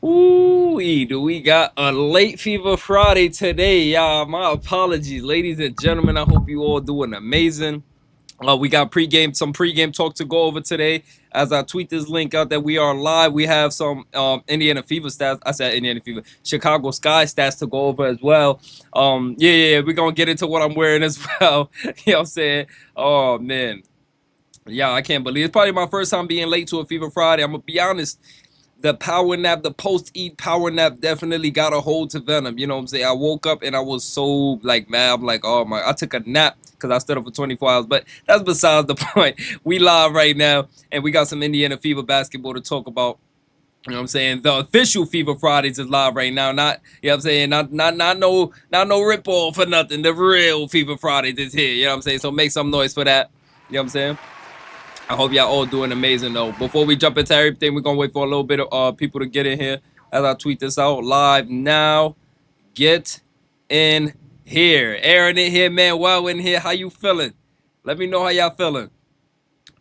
Ooh, do we got a late fever Friday today, y'all? My apologies, ladies and gentlemen. I hope you all doing amazing. We got some pregame talk to go over today. As I tweet this link out that we are live, we have some Indiana Fever stats. I said Indiana Fever, Chicago Sky stats to go over as well. Yeah, we're gonna get into what I'm wearing as well. You know what I'm saying? Oh man, yeah, I can't believe it's probably my first time being late to a Fever Friday. I'm gonna be honest. The power nap, the post-eat power nap definitely got a hold to Venom. You know what I'm saying? I woke up and I was so like mad. I'm like, oh my, I took a nap because I stood up for 24 hours. But that's besides the point. We live right now and we got some Indiana Fever basketball to talk about. You know what I'm saying? The official Fever Fridays is live right now. Not, you know what I'm saying? Not no rip off or nothing. The real Fever Fridays is here. You know what I'm saying? So make some noise for that. You know what I'm saying? I hope y'all all doing amazing though. Before we jump into everything, we're gonna wait for a little bit of people to get in here as I tweet this out live now. Get in here. Aaron in here, man. Well in here. How you feeling? Let me know how y'all feeling.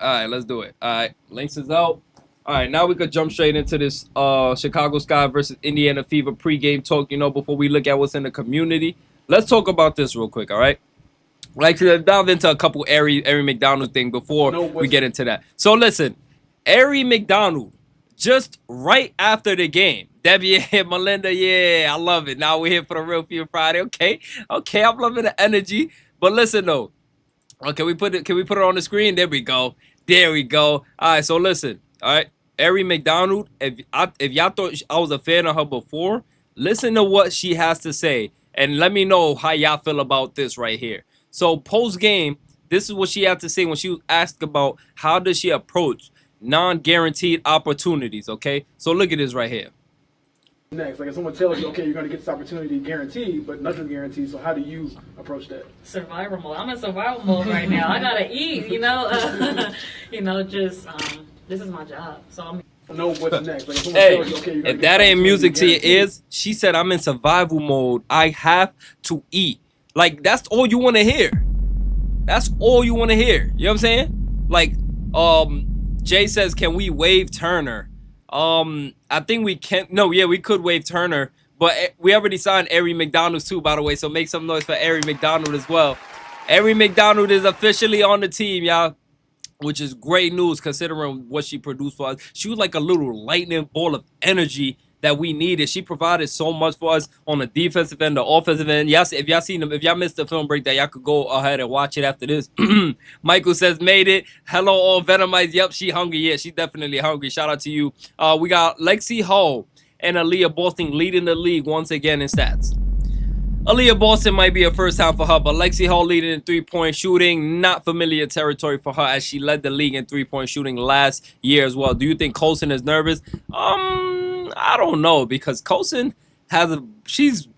Alright, let's do it. Alright, links is out. Alright, now we could jump straight into this Chicago Sky versus Indiana Fever pregame talk, you know, before we look at what's in the community. Let's talk about this real quick, alright? Like to dive into a couple Aari McDonald thing before we get into that. So listen, Aari McDonald, just right after the game, Debbie and Melinda, yeah, I love it. Now we're here for the real Fever Friday. Okay, I'm loving the energy. But listen though, can we put it on the screen? There we go. All right, so listen, all right, Aari McDonald. If y'all thought I was a fan of her before, listen to what she has to say and let me know how y'all feel about this right here. So post-game, this is what she had to say when she was asked about how does she approach non-guaranteed opportunities, okay? So look at this right here. Next, like if someone tells you, okay, you're going to get this opportunity guaranteed, but nothing's guaranteed, so how do you approach that? Survival mode. I'm in survival mode right now. I gotta eat, just this is my job, so I'm. Know what's next. Like if someone Hey, tells you, okay, you're if that ain't music to your ears, she said I'm in survival mode. I have to eat. Like, that's all you want to hear. That's all you want to hear. You know what I'm saying? Like, Jay says, can we waive Turner? I think we can. No, yeah, we could waive Turner. But we already signed Aari McDonald too, by the way. So make some noise for Aari McDonald as well. Aari McDonald is officially on the team, y'all. Which is great news considering what she produced for us. She was like a little lightning ball of energy that we needed. She provided so much for us on the defensive end, the offensive end. Yes, if y'all seen them, if y'all missed the film breakdown, y'all could go ahead and watch it after this. Michael says, made it. Hello, all Venomites. Yep, she hungry. Yeah, she's definitely hungry. Shout out to you. We got Lexie Hull and Aaliyah Boston leading the league once again in stats. Aaliyah Boston might be a first time for her, but Lexie Hull leading in three-point shooting, not familiar territory for her as she led the league in three-point shooting last year as well. Do you think Colson is nervous? I don't know, because Colson has she's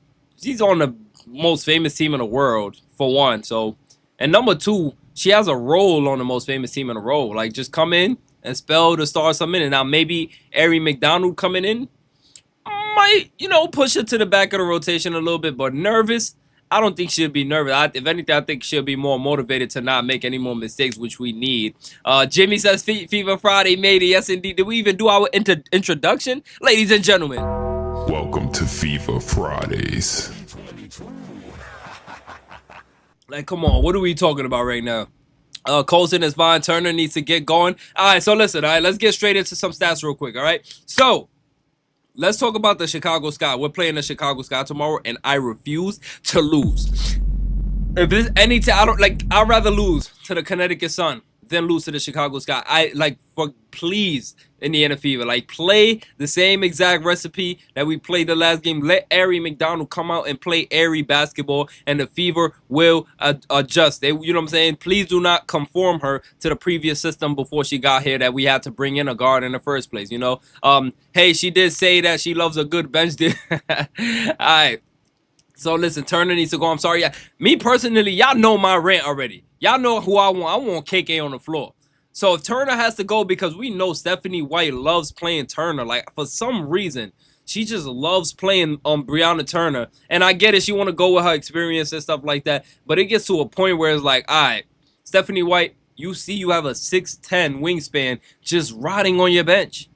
on the most famous team in the world for one. So, and number two, she has a role on the most famous team in the world. Like, just come in and spell the stars some in. And now maybe Aari McDonald coming in might, push her to the back of the rotation a little bit, but nervous, I don't think she'll be nervous. If anything, I think she'll be more motivated to not make any more mistakes, which we need. Jimmy says, Fever Friday made it. Yes, indeed. Did we even do our introduction? Ladies and gentlemen. Welcome to Fever Fridays. Like, come on. What are we talking about right now? Colson is fine. Turner needs to get going. All right, so listen. All right, let's get straight into some stats real quick. All right, so let's talk about the Chicago Sky. We're playing the Chicago Sky tomorrow, and I refuse to lose. If there's any I'd rather lose to the Connecticut Sun than lose to the Chicago Sky. Please, Indiana Fever, play the same exact recipe that we played the last game. Let Aari McDonald come out and play Aari basketball, and the Fever will adjust. You know what I'm saying? Please do not conform her to the previous system before she got here that we had to bring in a guard in the first place. Hey, she did say that she loves a good bench. All right. So listen, Turner needs to go. I'm sorry. Me personally, y'all know my rant already. Y'all know who I want. I want KK on the floor. So if Turner has to go, because we know Stephanie White loves playing Turner. Like, for some reason, she just loves playing Brianna Turner. And I get it. She want to go with her experience and stuff like that. But it gets to a point where it's like, all right, Stephanie White, you see you have a 6'10 wingspan just rotting on your bench.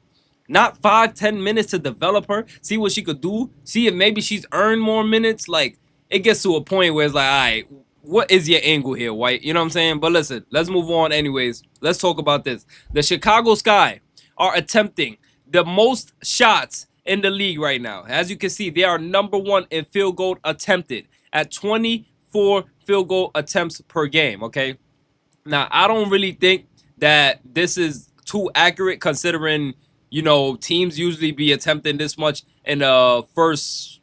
Not 5-10 minutes to develop her, see what she could do, see if maybe she's earned more minutes. Like, it gets to a point where it's like, all right, what is your angle here, White? You know what I'm saying? But listen, let's move on anyways. Let's talk about this. The Chicago Sky are attempting the most shots in the league right now. As you can see, they are #1 in field goal attempted at 24 field goal attempts per game, okay? Now, I don't really think that this is too accurate considering, you know, teams usually be attempting this much in the first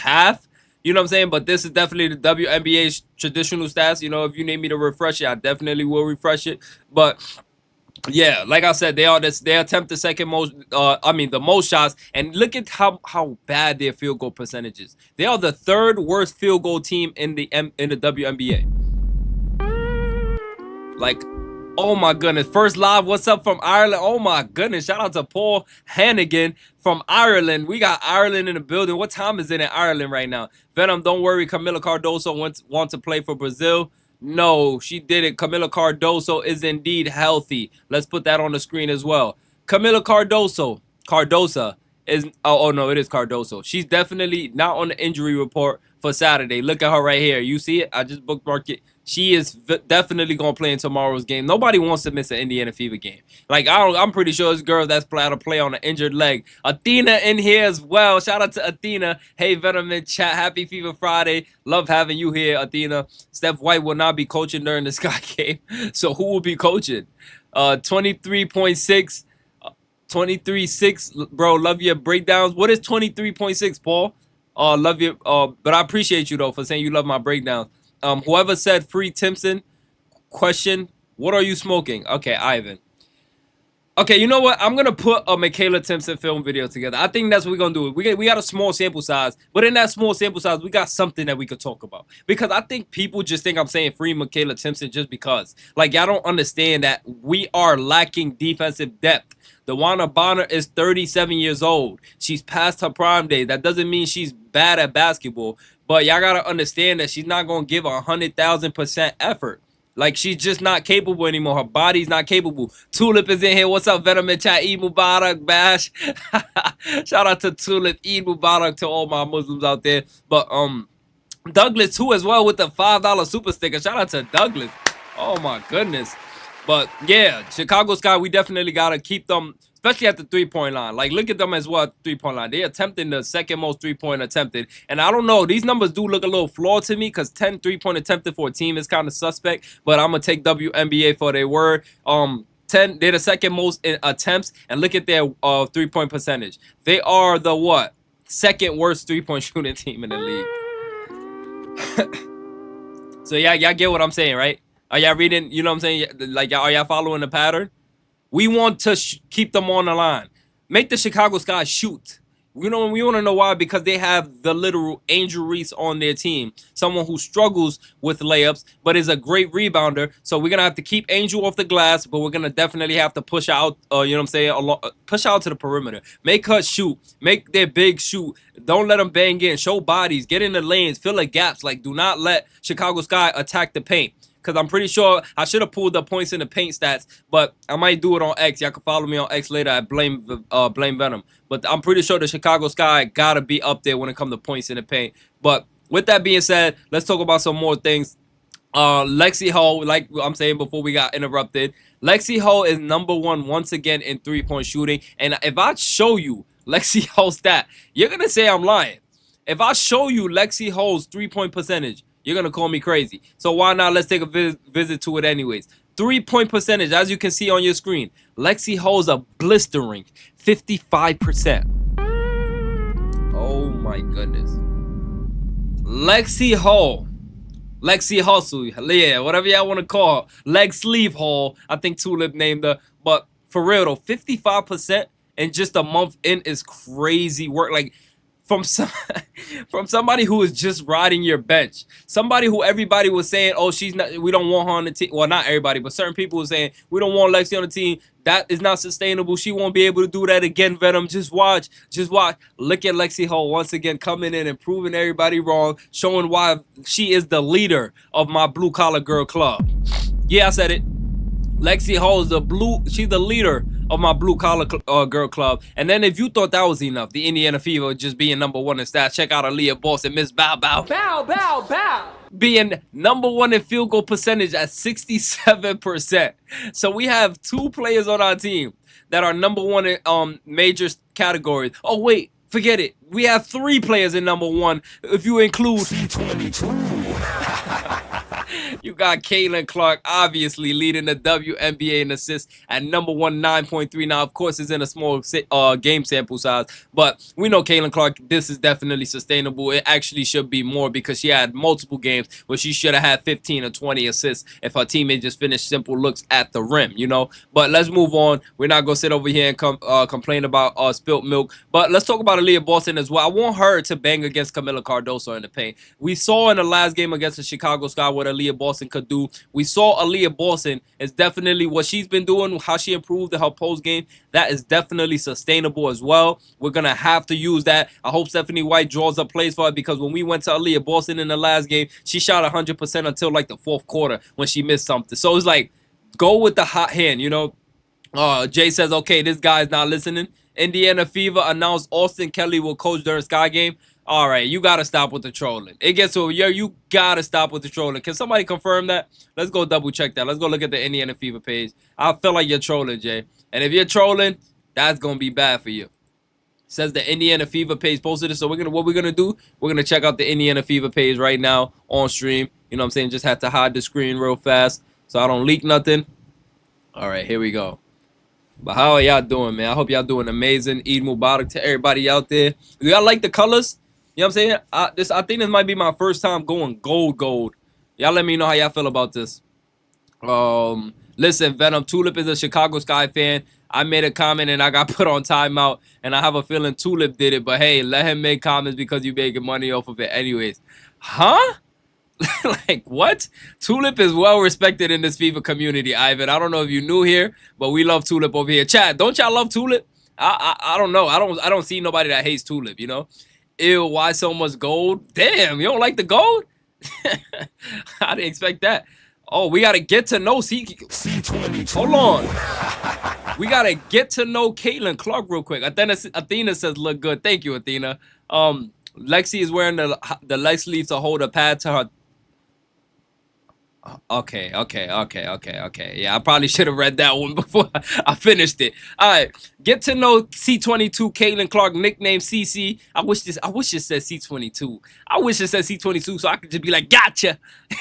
half. You know what I'm saying? But this is definitely the WNBA's traditional stats. You know, if you need me to refresh it, I definitely will refresh it. But yeah, like I said, they attempt the second most, the most shots. And look at how bad their field goal percentage is. They are the 3rd worst field goal team in the WNBA. Like, oh my goodness. First live, what's up from Ireland? Oh my goodness. Shout out to Paul Hannigan from Ireland. We got Ireland in the building. What time is it in Ireland right now? Venom, don't worry. Camila Cardoso wants to play for Brazil. No, she didn't. Camila Cardoso is indeed healthy. Let's put that on the screen as well. Camila Cardosa is, oh no, it is Cardoso. She's definitely not on the injury report for Saturday. Look at her right here. You see it? I just bookmarked it. She is definitely going to play in tomorrow's game. Nobody wants to miss an Indiana Fever game. Like, I'm pretty sure this girl that's planning to play on an injured leg. Athena in here as well. Shout out to Athena. Hey, Venom in chat. Happy Fever Friday. Love having you here, Athena. Steph White will not be coaching during the Sky game. So who will be coaching? 23.6. 23.6. Bro, love your breakdowns. What is 23.6, Paul? Love you. But I appreciate you, though, for saying you love my breakdowns. Whoever said free Timpson, question, what are you smoking? Okay, Ivan. Okay, you know what? I'm going to put a Michaela Timpson film video together. I think that's what we're going to do. We got a small sample size, but in that small sample size, we got something that we could talk about. Because I think people just think I'm saying free Michaela Timpson just because. Like, y'all don't understand that we are lacking defensive depth. DeWanna Bonner is 37 years old. She's past her prime days. That doesn't mean she's bad at basketball. But y'all got to understand that she's not going to give 100,000% effort. Like, she's just not capable anymore. Her body's not capable. Tulip is in here. What's up, Venom in chat? Eid Mubarak, Bash. Shout out to Tulip. Eid Mubarak to all my Muslims out there. But Douglas, too, as well, with the $5 super sticker. Shout out to Douglas. Oh, my goodness. But, yeah, Chicago Sky, we definitely got to keep them, especially at the three-point line. Like, look at them as well at the three-point line. They're attempting the second most three-point attempted. And I don't know. These numbers do look a little flawed to me because 10 three-point attempted for a team is kind of suspect. But I'm going to take WNBA for their word. 10, they're the second most in attempts. And look at their three-point percentage. They are the, what? Second worst three-point shooting team in the league. So, yeah, y'all get what I'm saying, right? Are y'all reading? You know what I'm saying? Like, are y'all following the pattern? We want to keep them on the line. Make the Chicago Sky shoot. We want to know why, because they have the literal Angel Reese on their team. Someone who struggles with layups, but is a great rebounder. So we're going to have to keep Angel off the glass, but we're going to definitely have to push out, you know what I'm saying, push out to the perimeter. Make her shoot. Make their big shoot. Don't let them bang in. Show bodies. Get in the lanes. Fill the gaps. Like, do not let Chicago Sky attack the paint. Because I'm pretty sure I should have pulled the points in the paint stats, but I might do it on X. Y'all can follow me on X later at Blame Venom. But I'm pretty sure the Chicago Sky got to be up there when it comes to points in the paint. But with that being said, let's talk about some more things. Lexie Hull, like I'm saying before we got interrupted, Lexie Hull is #1 once again in three-point shooting. And if I show you Lexie Hull's stat, you're going to say I'm lying. If I show you Lexie Hull's three-point percentage, you're going to call me crazy. So why not? Let's take a visit to it anyways. Three-point percentage, as you can see on your screen. Lexie Hull's a blistering 55%. Oh, my goodness. Lexie Hull. Lexie Hustle. Yeah, whatever y'all want to call her. Leg sleeve Hull. I think Tulip named her. But for real, though, 55% in just a month in is crazy work. Like, from somebody who is just riding your bench, somebody who everybody was saying, oh, she's not, we don't want her on the team. Well, not everybody, but certain people were saying we don't want Lexie on the team. That is not sustainable. She won't be able to do that again, Venom. Just watch. Look at Lexie Hull once again coming in and proving everybody wrong, showing why she is the leader of my blue collar girl club. Yeah, I said it. Lexie Hull is she's the leader of my blue collar girl club. And then if you thought that was enough, the Indiana Fever just being #1 in stats, check out Aaliyah Boston, Miss Bow Bow. Bow, bow, bow. Being #1 in field goal percentage at 67%. So we have 2 players on our team that are #1 in major categories. Oh wait, forget it. We have 3 players in #1 if you include You got Caitlin Clark, obviously leading the WNBA in assists at #1, 9.3. Now, of course, it's in a small game sample size, but we know Caitlin Clark, this is definitely sustainable. It actually should be more because she had multiple games where she should have had 15 or 20 assists if her teammate just finished simple looks at the rim, you know? But let's move on. We're not going to sit over here and complain about spilt milk, but let's talk about Aaliyah Boston as well. I want her to bang against Camila Cardoso in the paint. We saw in the last game against the Chicago Sky what Aaliyah Boston could do. We saw Aaliyah Boston is definitely what she's been doing, how she improved in her post game. That is definitely sustainable as well. We're gonna have to use that. I hope Stephanie White draws up plays for her, because when we went to Aaliyah Boston in the last game, she shot 100% until like the 4th quarter when she missed something. So it's like, go with the hot hand, you know. Jay says, okay, this guy's not listening. Indiana Fever announced Austin Kelly will coach during Sky game. All right, you got to stop with the trolling. It gets over here. You got to stop with the trolling. Can somebody confirm that? Let's go double check that. Let's go look at the Indiana Fever page. I feel like you're trolling, Jay. And if you're trolling, that's going to be bad for you. Says the Indiana Fever page posted it. So what we're going to do, we're going to check out the Indiana Fever page right now on stream. You know what I'm saying? Just had to hide the screen real fast so I don't leak nothing. All right, here we go. But how are y'all doing, man? I hope y'all doing amazing. Eid Mubarak to everybody out there. Do y'all like the colors? You know what I'm saying? I think this might be my first time going gold. Y'all let me know how y'all feel about this. Listen, Venom, Tulip is a Chicago Sky fan. I made a comment and I got put on timeout. And I have a feeling Tulip did it. But hey, let him make comments because you making money off of it anyways. Huh? Like, what? Tulip is well respected in this Fever community, Ivan. I don't know if you're new here, but we love Tulip over here. Chat, don't y'all love Tulip? I don't know. I don't see nobody that hates Tulip, you know? Ew, why so much gold? Damn, you don't like the gold? I didn't expect that. Oh, we got to get to know Hold on. We got to get to know Caitlin Clark real quick. Athena says look good. Thank you, Athena. Lexie is wearing the leg sleeve to hold a pad to her. Okay. Yeah, I probably should have read that one before I finished it. All right, get to know C22 Caitlin Clark, nickname CC. I wish it said C22. I wish it said C22 so I could just be like, gotcha.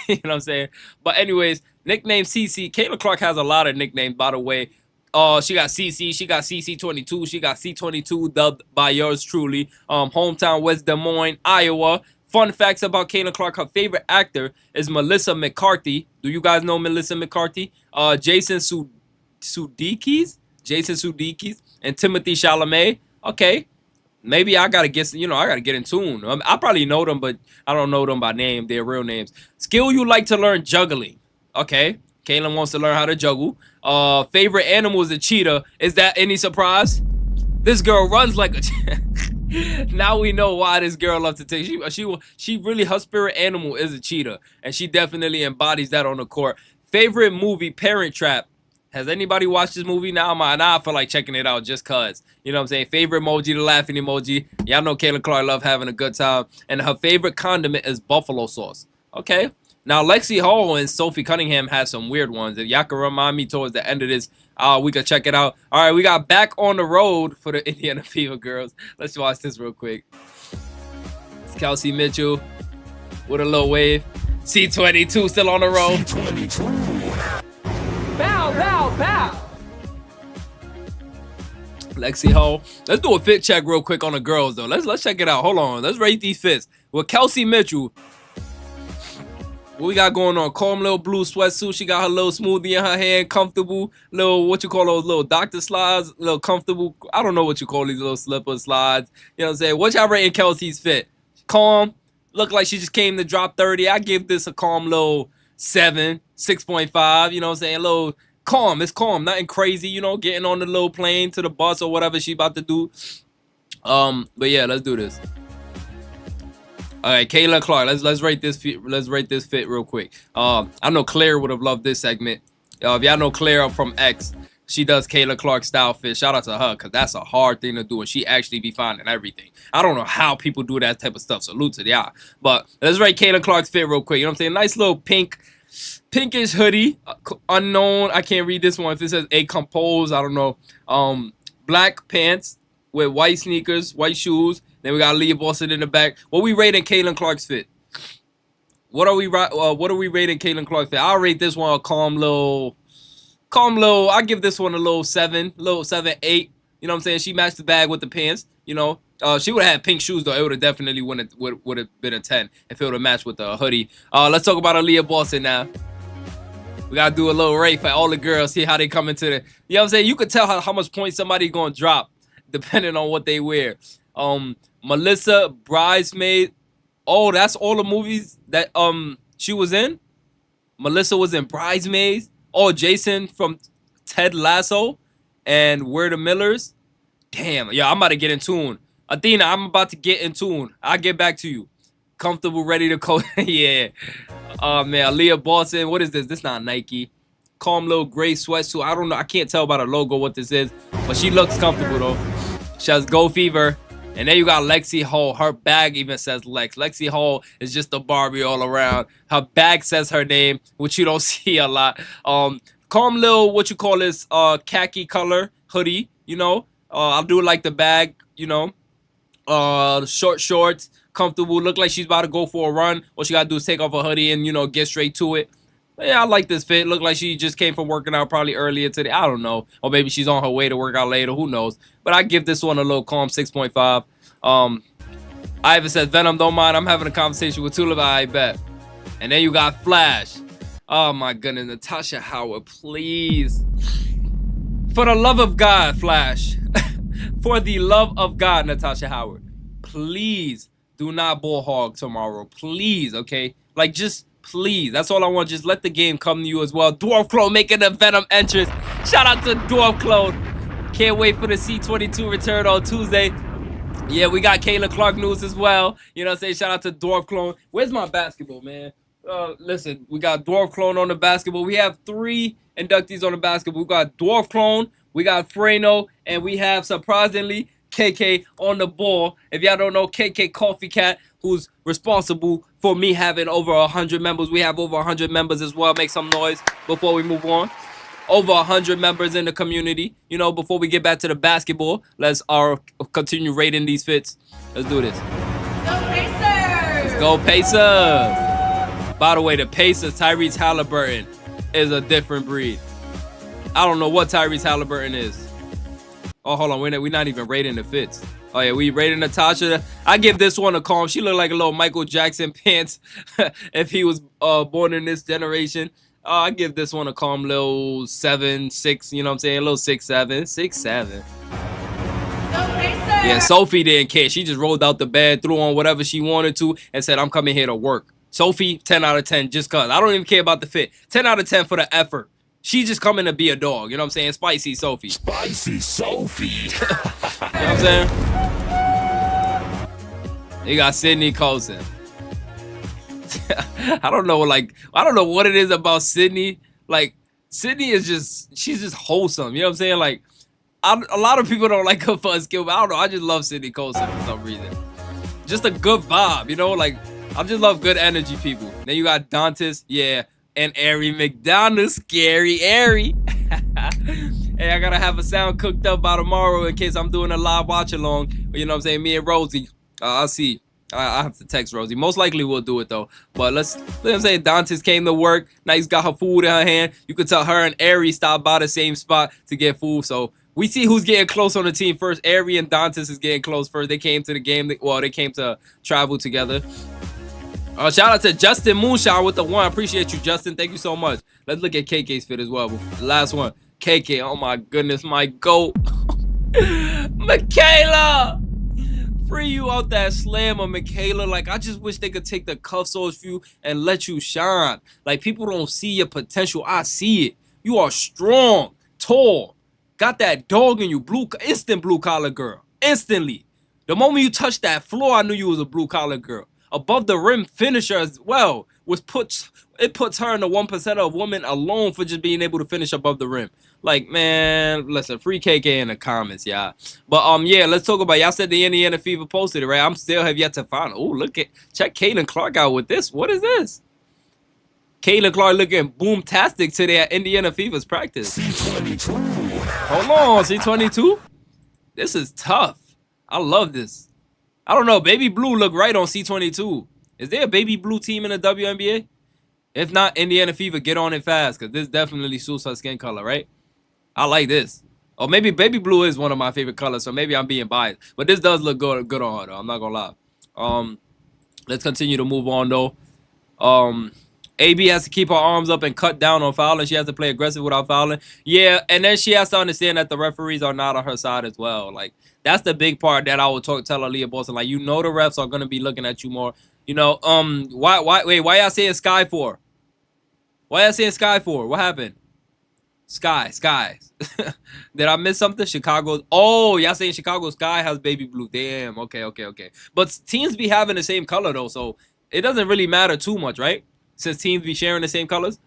You know what I'm saying? But anyways, nickname CC. Caitlin Clark has a lot of nicknames, by the way. She got CC, she got CC22, she got C22, dubbed by yours truly. Hometown West Des Moines, Iowa. Fun facts about Caitlin Clark: her favorite actor is Melissa McCarthy. Do you guys know Melissa McCarthy? Jason Sudeikis, and Timothy Chalamet. Okay, maybe I gotta get, I gotta get in tune. I probably know them, but I don't know them by name, their real names. Skill you like to learn: juggling. Okay, Caitlin wants to learn how to juggle. Favorite animal is a cheetah. Is that any surprise? This girl runs like a Now we know why this girl loves to take. She really, her spirit animal is a cheetah, and she definitely embodies that on the court. Favorite movie: Parent Trap. Has anybody watched this movie? Now I feel like checking it out just cause. You know what I'm saying? Favorite emoji, the laughing emoji. Y'all know Caitlin Clark love having a good time, and her favorite condiment is buffalo sauce. Okay. Now, Lexie Hull and Sophie Cunningham had some weird ones. If y'all can remind me towards the end of this, we can check it out. All right, we got back on the road for the Indiana Fever girls. Let's watch this real quick. It's Kelsey Mitchell with a little wave. C22 still on the road. Bow, bow, bow. Lexie Hull. Let's do a fit check real quick on the girls, though. Let's check it out. Hold on. Let's rate these fits. With Kelsey Mitchell, what we got going on? Calm little blue sweatsuit. She got her little smoothie in her hand, comfortable. Little, what you call those little doctor slides? Little comfortable. I don't know what you call these little slipper slides. You know what I'm saying? What y'all rating Kelsey's fit? Calm. Look like she just came to drop 30. I give this a calm little 7, 6.5. You know what I'm saying? A little calm. It's calm. Nothing crazy, you know, getting on the little plane to the bus or whatever she about to do. But yeah, let's do this. All right, Caitlin Clark. Let's rate this fit. Let's rate this fit real quick. I know Claire would have loved this segment. If y'all know Claire from X, she does Kayla Clark style fit. Shout out to her, because that's a hard thing to do, and she actually be finding everything. I don't know how people do that type of stuff. Salute to y'all. But let's rate Kayla Clark's fit real quick. You know what I'm saying? Nice little pinkish hoodie. Unknown. I can't read this one. If it says A Compose, I don't know. Black pants with white sneakers, white shoes. Then we got Leah Boston in the back. What we rating Kayla Clark's fit? What are we rating Kayla Clark's fit? I'll rate this one a calm little. I give this one a little 7, 8. You know what I'm saying? She matched the bag with the pants. You know, she would have had pink shoes though. It would have definitely would have been a 10 if it would have matched with the hoodie. Let's talk about Aaliyah Boston now. We gotta do a little rate for all the girls. See how they come into the. You know what I'm saying? You could tell how much points somebody gonna drop depending on what they wear. Melissa, Bridesmaid. Oh, that's all the movies that she was in. Melissa was in Bridesmaids. Oh, Jason from Ted Lasso and We're the Millers. Damn, yeah, I'm about to get in tune. Athena, I'm about to get in tune. I'll get back to you. Comfortable, ready to go. Yeah. Oh, man, Aaliyah Boston. What is this? This not Nike. Calm little gray sweatsuit. I don't know. I can't tell by the logo what this is, but she looks comfortable, though. She has Go Fever. And then you got Lexie Hull. Her bag even says Lex. Lexie Hull is just a Barbie all around. Her bag says her name, which you don't see a lot. Calm little, what you call this, khaki color hoodie, you know. I do like the bag, you know. Short shorts, comfortable. Look like she's about to go for a run. All she got to do is take off her hoodie and, you know, get straight to it. Yeah, I like this fit. Look like she just came from working out probably earlier today. I don't know. Or maybe she's on her way to work out later. Who knows? But I give this one a little calm 6.5. Ivan says, Venom, don't mind. I'm having a conversation with Tulip. I bet. And then you got Flash. Oh, my goodness. Natasha Howard, please. For the love of God, Flash. For the love of God, Natasha Howard. Please do not bull hog tomorrow. Please, okay? Like, just... please, that's all I want. Just let the game come to you as well. Dwarf Clone making a Venom entrance. Shout out to Dwarf Clone. Can't wait for the C22 return on Tuesday. Yeah, we got Kayla Clark news as well. You know what I'm saying? Shout out to Dwarf Clone. Where's my basketball, man? Listen, we got Dwarf Clone on the basketball. We have 3 inductees on the basketball. We got Dwarf Clone, we got Freno, and we have, surprisingly, KK on the ball. If y'all don't know, KK Coffee Cat, who's responsible for me having over 100 members. We have over 100 members as well. Make some noise before we move on. Over 100 members in the community. You know, before we get back to the basketball, let's continue rating these fits. Let's do this. Go Pacers! Let's go Pacers! By the way, the Pacers, Tyrese Halliburton is a different breed. I don't know what Tyrese Halliburton is. Oh, hold on. We're not even rating the fits. Oh, yeah, we rated Natasha. I give this one a calm. She looked like a little Michael Jackson pants if he was born in this generation. I give this one a calm little 7, 6, you know what I'm saying? A little 6, 7. 6, 7. Yeah, Sophie didn't care. She just rolled out the bed, threw on whatever she wanted to, and said, I'm coming here to work. Sophie, 10 out of 10 just because. I don't even care about the fit. 10 out of 10 for the effort. She just coming to be a dog. You know what I'm saying? Spicy Sophie. Spicy Sophie. You know what I'm saying? You got Sydney Colson. I don't know what it is about Sydney. Like, Sydney is she's just wholesome. You know what I'm saying? Like, a lot of people don't like her for her skill, but I don't know. I just love Sydney Colson for some reason. Just a good vibe, you know? Like, I just love good energy people. Then you got Dantas, yeah, and Aari McDonald, scary Aari. Hey, I gotta have a sound cooked up by tomorrow in case I'm doing a live watch along. You know what I'm saying? Me and Rosie. I'll see. I have to text Rosie. Most likely we'll do it though. But let him say Dantas came to work. Nice, got her food in her hand. You could tell her and Aari stopped by the same spot to get food. So we see who's getting close on the team first. Aari and Dantas is getting close first. They came to the game. They came to travel together. Shout out to Justin Moonshine with the 1. Appreciate you, Justin. Thank you so much. Let's look at KK's fit as well. The last one. KK. Oh my goodness, my GOAT. Michaela. Free you out that slammer, Michaela. Like, I just wish they could take the cuffs off you and let you shine. Like, people don't see your potential. I see it. You are strong, tall, got that dog in you. Instant blue collar girl. Instantly. The moment you touched that floor, I knew you was a blue collar girl. above the rim finisher as well. It puts her in the 1% of women alone for just being able to finish above the rim. Like, man, listen, free KK in the comments, y'all. But yeah, let's talk about, y'all said the Indiana Fever posted it, right? I'm still have yet to find. Oh, check Caitlin Clark out with this. What is this? Caitlin Clark looking boom-tastic today at Indiana Fever's practice. C22. Hold on, C22? This is tough. I love this. I don't know, Baby Blue look right on C22. Is there a Baby Blue team in the WNBA? If not, Indiana Fever, get on it fast, because this definitely suits her skin color, right? I like this. Or maybe Baby Blue is one of my favorite colors, so maybe I'm being biased. But this does look good on her, though. I'm not going to lie. Let's continue to move on, though. AB has to keep her arms up and cut down on fouling. She has to play aggressive without fouling. Yeah, and then she has to understand that the referees are not on her side as well. Like, that's the big part that I would tell Aaliyah Boston. Like, you know the refs are going to be looking at you more. You know, why y'all saying Sky for? Why y'all saying Sky for? What happened? Sky. Did I miss something? Chicago. Oh, y'all saying Chicago Sky has Baby Blue. Damn. Okay. But teams be having the same color, though, so it doesn't really matter too much, right? Since teams be sharing the same colors.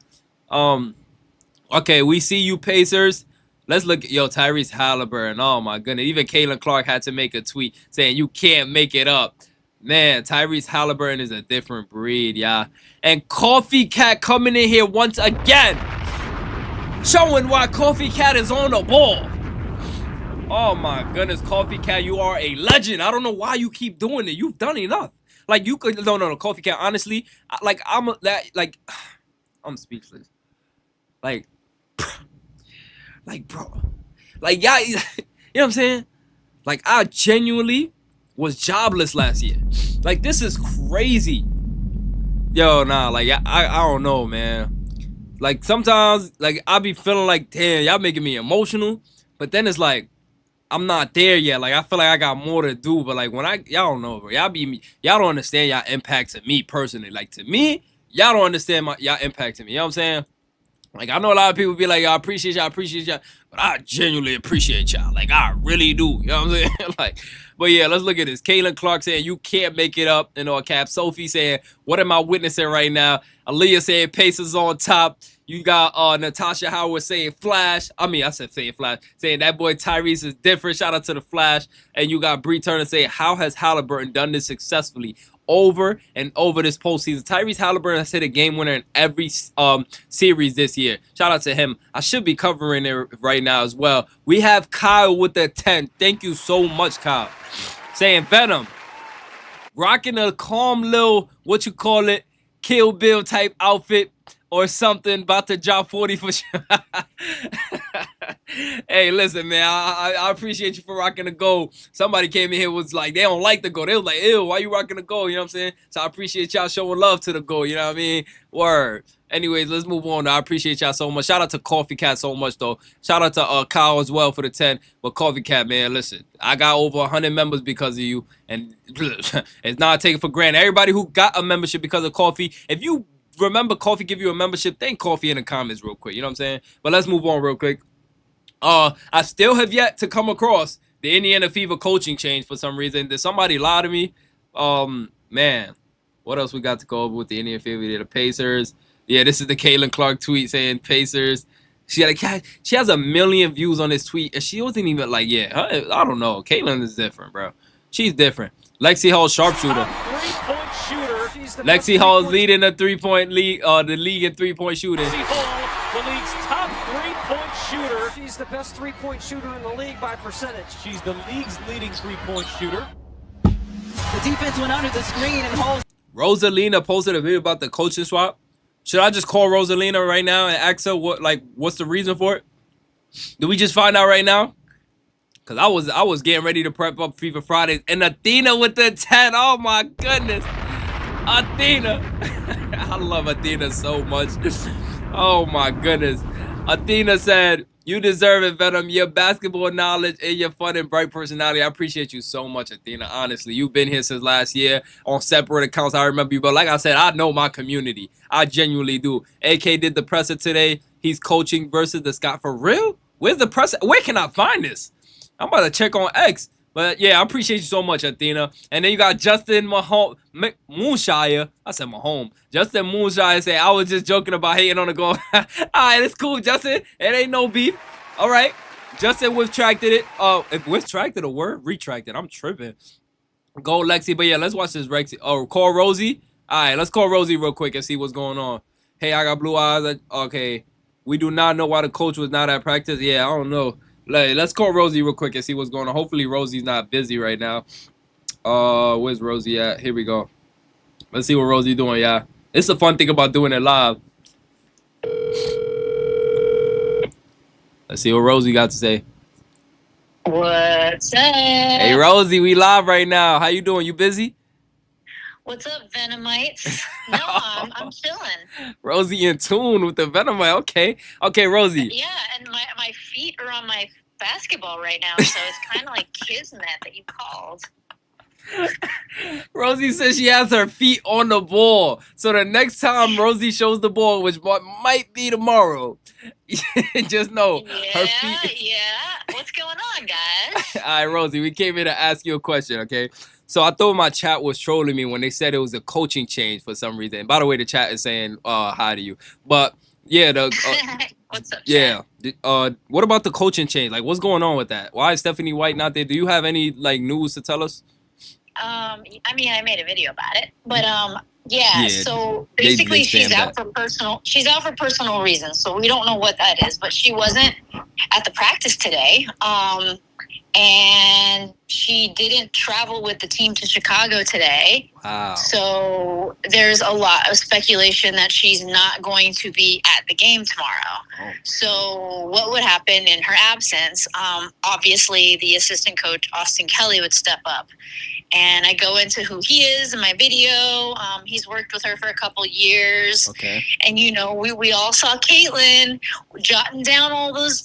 Okay, we see you, Pacers. Let's look at, Tyrese Halliburton. Oh, my goodness. Even Caitlin Clark had to make a tweet saying you can't make it up. Man, Tyrese Halliburton is a different breed, y'all. And Coffee Cat coming in here once again, showing why Coffee Cat is on the ball. Oh, my goodness, Coffee Cat, you are a legend. I don't know why you keep doing it. You've done enough. Like, you could, no, Coffee Cat, honestly, I'm speechless. Like, bro. Like, y'all, you know what I'm saying? Like, I genuinely was jobless last year. Like, this is crazy. Yo, nah, like, I don't know, man. Like, sometimes, like, I be feeling like, damn, y'all making me emotional. But then it's like, I'm not there yet. Like, I feel like I got more to do. But, like, when y'all don't know, bro. Y'all don't understand y'all impact to me personally. Like, to me, y'all don't understand y'all impact to me. You know what I'm saying? Like, I know a lot of people be like, I appreciate y'all. But I genuinely appreciate y'all. Like, I really do. You know what I'm saying? Like, but yeah, let's look at this. Caitlin Clark saying, you can't make it up. In all caps. Sophie saying, what am I witnessing right now? Aaliyah saying, Pacers on top. You got Natasha Howard saying Flash. I said saying Flash. Saying that boy Tyrese is different. Shout out to the Flash. And you got Bree Turner saying, how has Halliburton done this successfully over and over this postseason? Tyrese Halliburton has hit a game winner in every series this year. Shout out to him. I should be covering it right now as well. We have Kyle with the 10. Thank you so much, Kyle. Saying Venom. Rocking a calm little, Kill Bill type outfit or something, about to drop 40 for sure. Hey, listen, man, I appreciate you for rocking the gold. Somebody came in here was like, they don't like the gold. They was like, ew, why you rocking the gold? You know what I'm saying? So I appreciate y'all showing love to the gold. You know what I mean? Word. Anyways, let's move on. I appreciate y'all so much. Shout out to Coffee Cat so much, though. Shout out to Kyle as well for the 10. But Coffee Cat, man, listen, I got over 100 members because of you. And it's not taken for granted. Everybody who got a membership because of Coffee, if you remember Coffee give you a membership, thank Coffee in the comments real quick. You know what I'm saying? But let's move on real quick. I still have yet to come across the Indiana Fever coaching change for some reason. Did somebody lie to me? Man, what else we got to go over with the Indiana Fever? The Pacers. Yeah, this is the Caitlin Clark tweet saying Pacers. She has 1 million views on this tweet, and she wasn't even like, I don't know. Caitlin is different, bro. She's different. Lexie Hull, sharpshooter. Lexie Hull is leading the three-point league, the league in three-point shooting. Lexie Hull, the league's top three-point shooter. She's the best three-point shooter in the league by percentage. She's the league's leading three-point shooter. The defense went under the screen and Hull. Rosalina posted a video about the coaching swap. Should I just call Rosalina right now and ask her what's the reason for it? Did we just find out right now? Cause I was getting ready to prep up FIFA Fridays, and Athena with the 10. Oh my goodness, Athena! I love Athena so much. Oh my goodness, Athena said, "You deserve it, Venom. Your basketball knowledge and your fun and bright personality. I appreciate you so much, Athena. Honestly, you've been here since last year on separate accounts. I remember you, but like I said, I know my community. I genuinely do. AK did the presser today. He's coaching versus the Scott for real. Where's the presser? Where can I find this? I'm about to check on X. But yeah, I appreciate you so much, Athena. And then you got Justin Moonshire. I said Mahomes. Justin Moonshire say, I was just joking about hating on the goal. All right, it's cool, Justin. It ain't no beef. All right. Justin retracted it. If retracted a word, retracted. I'm tripping. Go Lexie. But yeah, let's watch this Rexy. Oh, call Rosie. All right, let's call Rosie real quick and see what's going on. Hey, I got blue eyes. Okay. We do not know why the coach was not at practice. Yeah, I don't know. Let's call Rosie real quick and see what's going on. Hopefully Rosie's not busy right now. Where's Rosie at? Here we go. Let's see what Rosie's doing, yeah. It's a fun thing about doing it live. Let's see what Rosie got to say. What's up? Hey Rosie, we live right now. How you doing? You busy? What's up, Venomites? No, I'm chilling. Rosie in tune with the Venomite. Okay, Rosie. Yeah, and my feet are on my basketball right now, so it's kind of like kismet that you called. Rosie says she has her feet on the ball. So the next time Rosie shows the ball, which might be tomorrow, just know her feet. Yeah. What's going on, guys? All right, Rosie, we came here to ask you a question, okay? So I thought my chat was trolling me when they said it was a coaching change for some reason. By the way, the chat is saying hi to you. But yeah, What's up, yeah. chat? What about the coaching change? Like, what's going on with that? Why is Stephanie White not there? Do you have any like news to tell us? I mean, I made a video about it, but yeah. So basically, she's out for personal reasons. So we don't know what that is, but she wasn't at the practice today. And she didn't travel with the team to Chicago today. Wow. So there's a lot of speculation that she's not going to be at the game tomorrow. Oh. So what would happen in her absence? Obviously, the assistant coach, Austin Kelly, would step up. And I go into who he is in my video. He's worked with her for a couple years. Okay. And, you know, we all saw Caitlin jotting down all those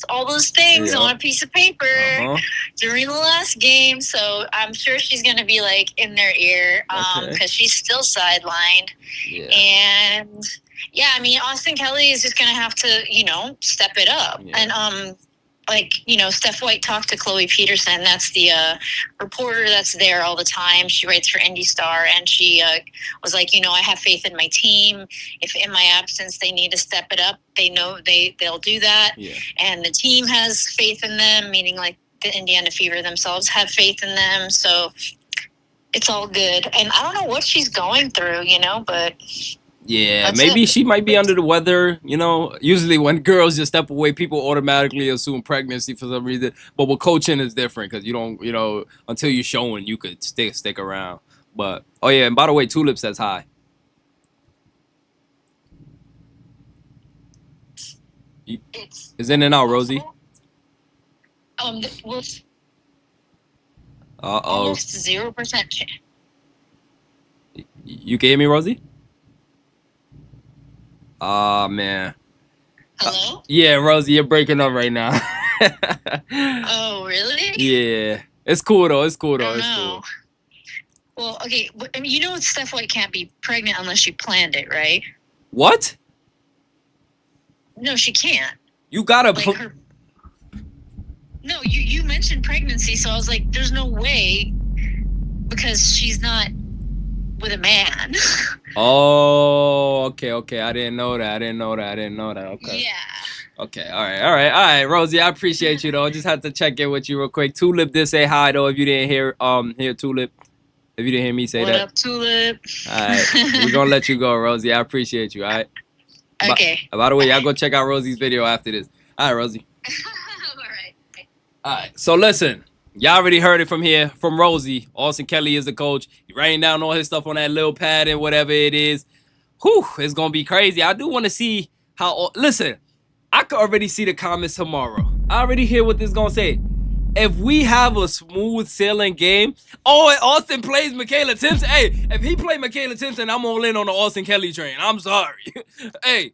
things on a piece of paper during the last game. So I'm sure she's going to be, like, in their ear because she's still sidelined. Yeah. And, yeah, I mean, Austin Kelly is just going to have to, you know, step it up. Yeah. And, like, you know, Steph White talked to Chloe Peterson. That's the reporter that's there all the time. She writes for Indy Star, and she was like, you know, I have faith in my team. If in my absence they need to step it up, they know they'll do that. Yeah. And the team has faith in them, meaning like the Indiana Fever themselves have faith in them. So it's all good. And I don't know what she's going through, you know, but... Yeah, maybe she might be under the weather. You know, usually when girls just step away, people automatically assume pregnancy for some reason. But with coaching, it's different because you don't, you know, until you're showing, you could stick around. But oh yeah, and by the way, Tulip says hi. Is in and out, Rosie. Almost 0% chance. You can hear me, Rosie? Oh, man. Hello? Yeah, Rosie, you're breaking up right now. Oh, really? Yeah. It's cool, though. It's cool. Well, okay. I mean, you know Steph White can't be pregnant unless she planned it, right? What? No, she can't. You gotta... Like No, you mentioned pregnancy, so I was like, there's no way because she's not with a man. Oh, okay. I didn't know that. Okay. Yeah. Okay. All right, Rosie. I appreciate you though. I just had to check in with you real quick. Tulip did say hi though. If you didn't hear Tulip, if you didn't hear me say what that. What up, Tulip? All right, we're gonna let you go, Rosie. I appreciate you. All right. Okay. By the way, y'all go check out Rosie's video after this. All right, Rosie. All right. So listen. Y'all already heard it from here, from Rosie. Austin Kelly is the coach. He's writing down all his stuff on that little pad and whatever it is. Whew, it's going to be crazy. I do want to see how... Listen, I can already see the comments tomorrow. I already hear what this is going to say. If we have a smooth sailing game... Oh, and Austin plays Michaela Timpson. Hey, if he play Michaela Timpson, I'm all in on the Austin Kelly train. I'm sorry. Hey,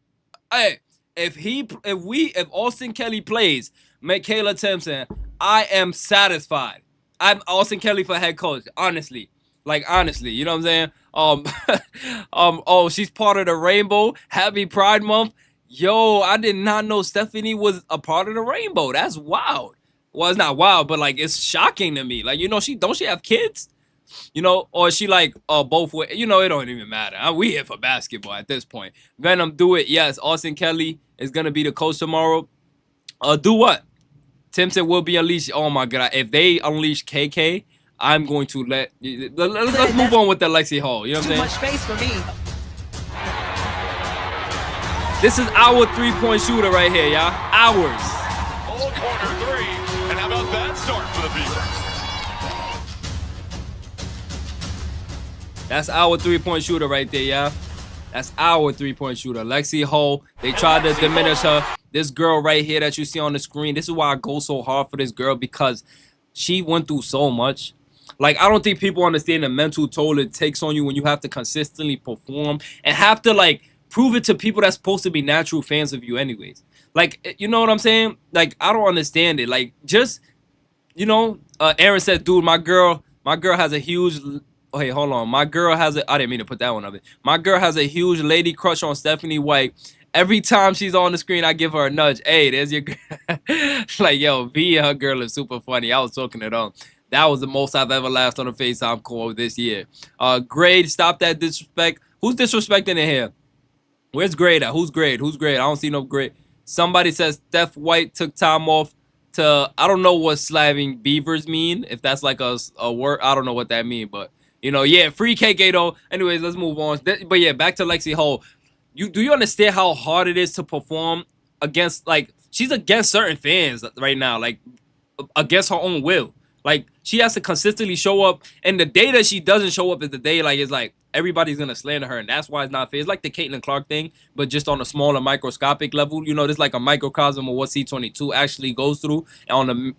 if Austin Kelly plays Michaela Timpson... I am satisfied. I'm Austin Kelly for head coach. Honestly, you know what I'm saying? Oh, she's part of the rainbow. Happy Pride Month. Yo, I did not know Stephanie was a part of the rainbow. That's wild. well, it's not wild, but like it's shocking to me. Like, you know, she have kids? You know, or is she like both ways? You know, it don't even matter. We here for basketball at this point. Venom, do it. Yes, Austin Kelly is gonna be the coach tomorrow. Do what? Timpson will be unleashed. Oh my god! If they unleash KK, I'm going to let's move on with the Lexie Hull. You know what I'm saying? Too much space for me. This is our 3-point shooter right here, y'all. Ours. Full corner three, and how about that start for the Beavers? That's our 3-point shooter right there, y'all. That's our 3-point shooter. Lexie Hull. They tried to diminish her. This girl right here that you see on the screen. This is why I go so hard for this girl, because she went through so much. Like, I don't think people understand the mental toll it takes on you when you have to consistently perform and have to, like, prove it to people that's supposed to be natural fans of you anyways. Like, you know what I'm saying? Like, I don't understand it. Like, just, you know, Aaron said, dude, my girl has a huge... Oh, hey, hold on. My girl has a... I didn't mean to put that one up. My girl has a huge lady crush on Stephanie White. Every time she's on the screen, I give her a nudge. Hey, there's your girl. Like, yo, V and her girl is super funny. I was talking it on. That was the most I've ever laughed on a FaceTime call this year. Grade, stop that disrespect. Who's disrespecting in here? Where's Grade at? Who's Grade? Who's Grade? I don't see no Grade. Somebody says Steph White took time off to... I don't know what slapping beavers mean. If that's like a word, I don't know what that mean. But, you know, yeah, free KK though. Anyways, let's move on. But yeah, back to Lexie Hull. Do you understand how hard it is to perform against, like, she's against certain fans right now, like, against her own will. Like, she has to consistently show up, and the day that she doesn't show up is the day, like, it's like, everybody's going to slander her, and that's why it's not fair. It's like the Caitlin Clark thing, but just on a smaller microscopic level. You know, there's like a microcosm of what C22 actually goes through on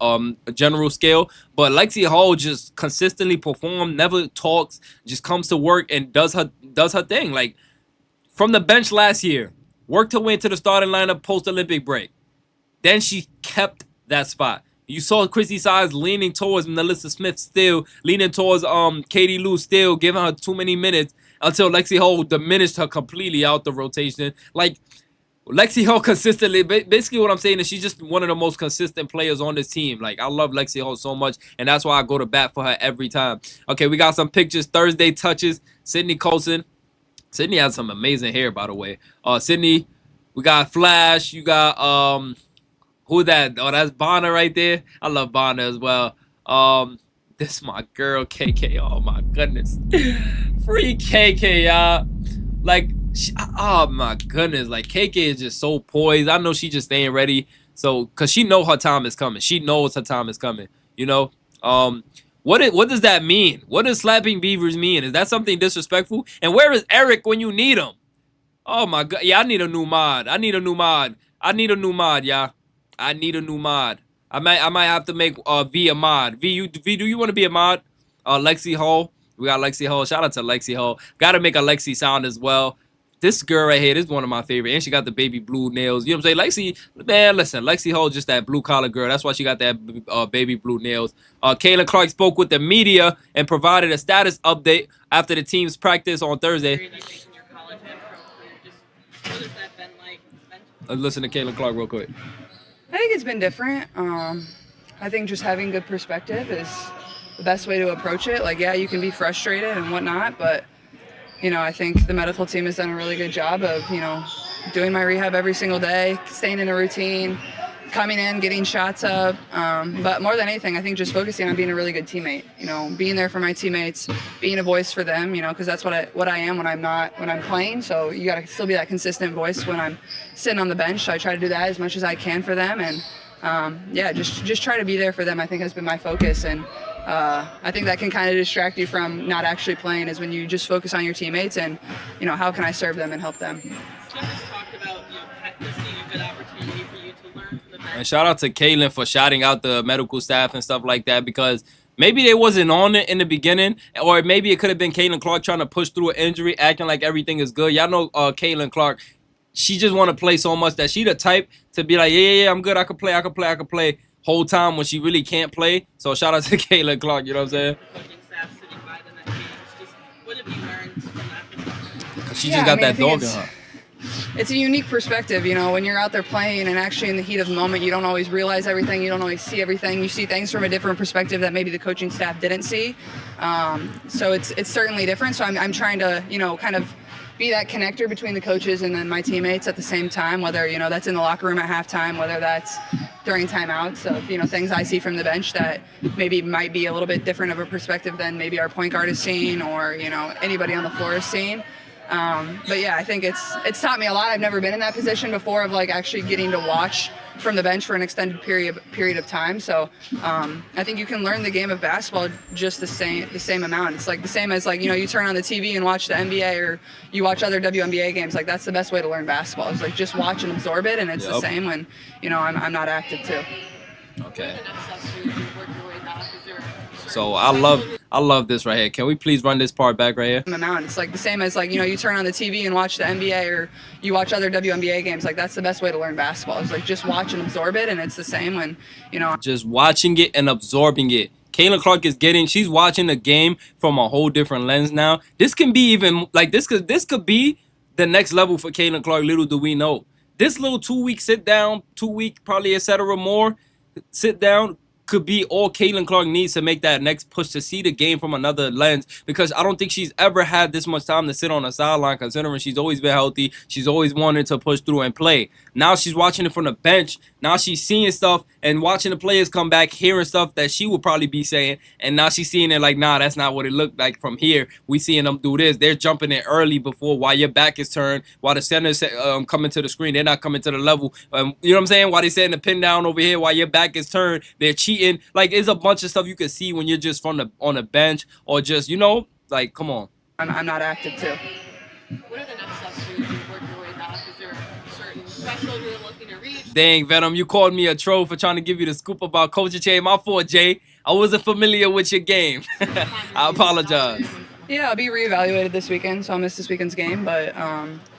a general scale. But Lexie Hull just consistently performs, never talks, just comes to work and does her thing. Like, from the bench last year, worked her way into the starting lineup post-Olympic break. Then she kept that spot. You saw Chrissy Sides leaning towards Melissa Smith still, leaning towards Katie Lou still, giving her too many minutes until Lexie Hull diminished her completely out the rotation. Like, Lexie Hull consistently, basically what I'm saying is she's just one of the most consistent players on this team. Like, I love Lexie Hull so much, and that's why I go to bat for her every time. Okay, we got some pictures. Thursday touches. Sydney Colson. Sydney has some amazing hair, by the way. Sydney, we got Flash. You got, who that? Oh, that's Bonner right there. I love Bonner as well. This is my girl, KK. Oh, my goodness. Free KK, y'all. Like, oh, my goodness. Like, KK is just so poised. I know she just staying ready. So, because she know her time is coming. She knows her time is coming, you know? What does that mean? What does slapping beavers mean? Is that something disrespectful? And where is Eric when you need him? Oh my god. Yeah, I need a new mod. I need a new mod, yeah. I need a new mod. I might have to make V a mod. V, do you want to be a mod? Lexie Hull. We got Lexie Hull. Shout out to Lexie Hull. Gotta make a Lexie sound as well. This girl right here, this is one of my favorite. And she got the baby blue nails. You know what I'm saying? Lexie, man, listen. Lexie Hull just that blue-collar girl. That's why she got that baby blue nails. Caitlin Clark spoke with the media and provided a status update after the team's practice on Thursday. Let's listen to Caitlin Clark real quick. I think it's been different. I think just having good perspective is the best way to approach it. Like, yeah, you can be frustrated and whatnot, but you know, I think the medical team has done a really good job of, you know, doing my rehab every single day, staying in a routine, coming in, getting shots up. But more than anything, I think just focusing on being a really good teammate, you know, being there for my teammates, being a voice for them, you know, because that's what I am when I'm playing. So you got to still be that consistent voice when I'm sitting on the bench. So I try to do that as much as I can for them. And yeah, just try to be there for them, I think, has been my focus. And I think that can kind of distract you from not actually playing, is when you just focus on your teammates and, you know, how can I serve them and help them. And shout out to Caitlin for shouting out the medical staff and stuff like that, because maybe they wasn't on it in the beginning, or maybe it could have been Caitlin Clark trying to push through an injury, acting like everything is good. Y'all know Caitlin Clark, she just want to play so much that she the type to be like, yeah, I'm good, I can play whole time when she really can't play. So shout out to Caitlin Clark, you know what I'm saying? She just got that dog in her. it's a unique perspective, you know, when you're out there playing and actually in the heat of the moment, you don't always realize everything. You don't always see everything. You see things from a different perspective that maybe the coaching staff didn't see. So it's certainly different. So I'm trying to, you know, kind of be that connector between the coaches and then my teammates at the same time, whether, you know, that's in the locker room at halftime, whether that's during timeouts of, you know, things I see from the bench that maybe might be a little bit different of a perspective than maybe our point guard is seeing or, you know, anybody on the floor is seeing. But yeah, I think it's taught me a lot. I've never been in that position before of like actually getting to watch from the bench for an extended period of time. So I think you can learn the game of basketball just the same amount. It's like the same as like, you know, you turn on the TV and watch the NBA or you watch other WNBA games. Like that's the best way to learn basketball. It's like just watch and absorb it, and it's the same when, you know, I'm not active too. Okay. So I love this right here. Can we please run this part back right here? Amount. It's like the same as like, you know, you turn on the TV and watch the NBA or you watch other WNBA games. Like that's the best way to learn basketball. It's like just watch and absorb it, and it's the same when, you know, just watching it and absorbing it. Caitlin Clark she's watching the game from a whole different lens now. This can be even like this could be the next level for Caitlin Clark. Little do we know. This little 2-week sit down, 2-week probably etc. more sit down could be all Caitlin Clark needs to make that next push to see the game from another lens, because I don't think she's ever had this much time to sit on the sideline, considering she's always been healthy. She's always wanted to push through and play. Now she's watching it from the bench. Now she's seeing stuff and watching the players come back, hearing stuff that she would probably be saying, and now she's seeing it like, nah, that's not what it looked like from here. We seeing them do this. They're jumping in early before while your back is turned, while the center's coming to the screen. They're not coming to the level. You know what I'm saying? While they're setting the pin down over here, while your back is turned, they're cheating. Like, it's a bunch of stuff you can see when you're just on the bench or just, you know, like, come on. I'm not active too. What are the next steps for you to work your way back? Is there a certain threshold you're looking to reach? Dang, Venom, you called me a troll for trying to give you the scoop about Coach Che. My fault, Jay. I wasn't familiar with your game. I apologize. Yeah, I'll be reevaluated this weekend, so I'll miss this weekend's game. But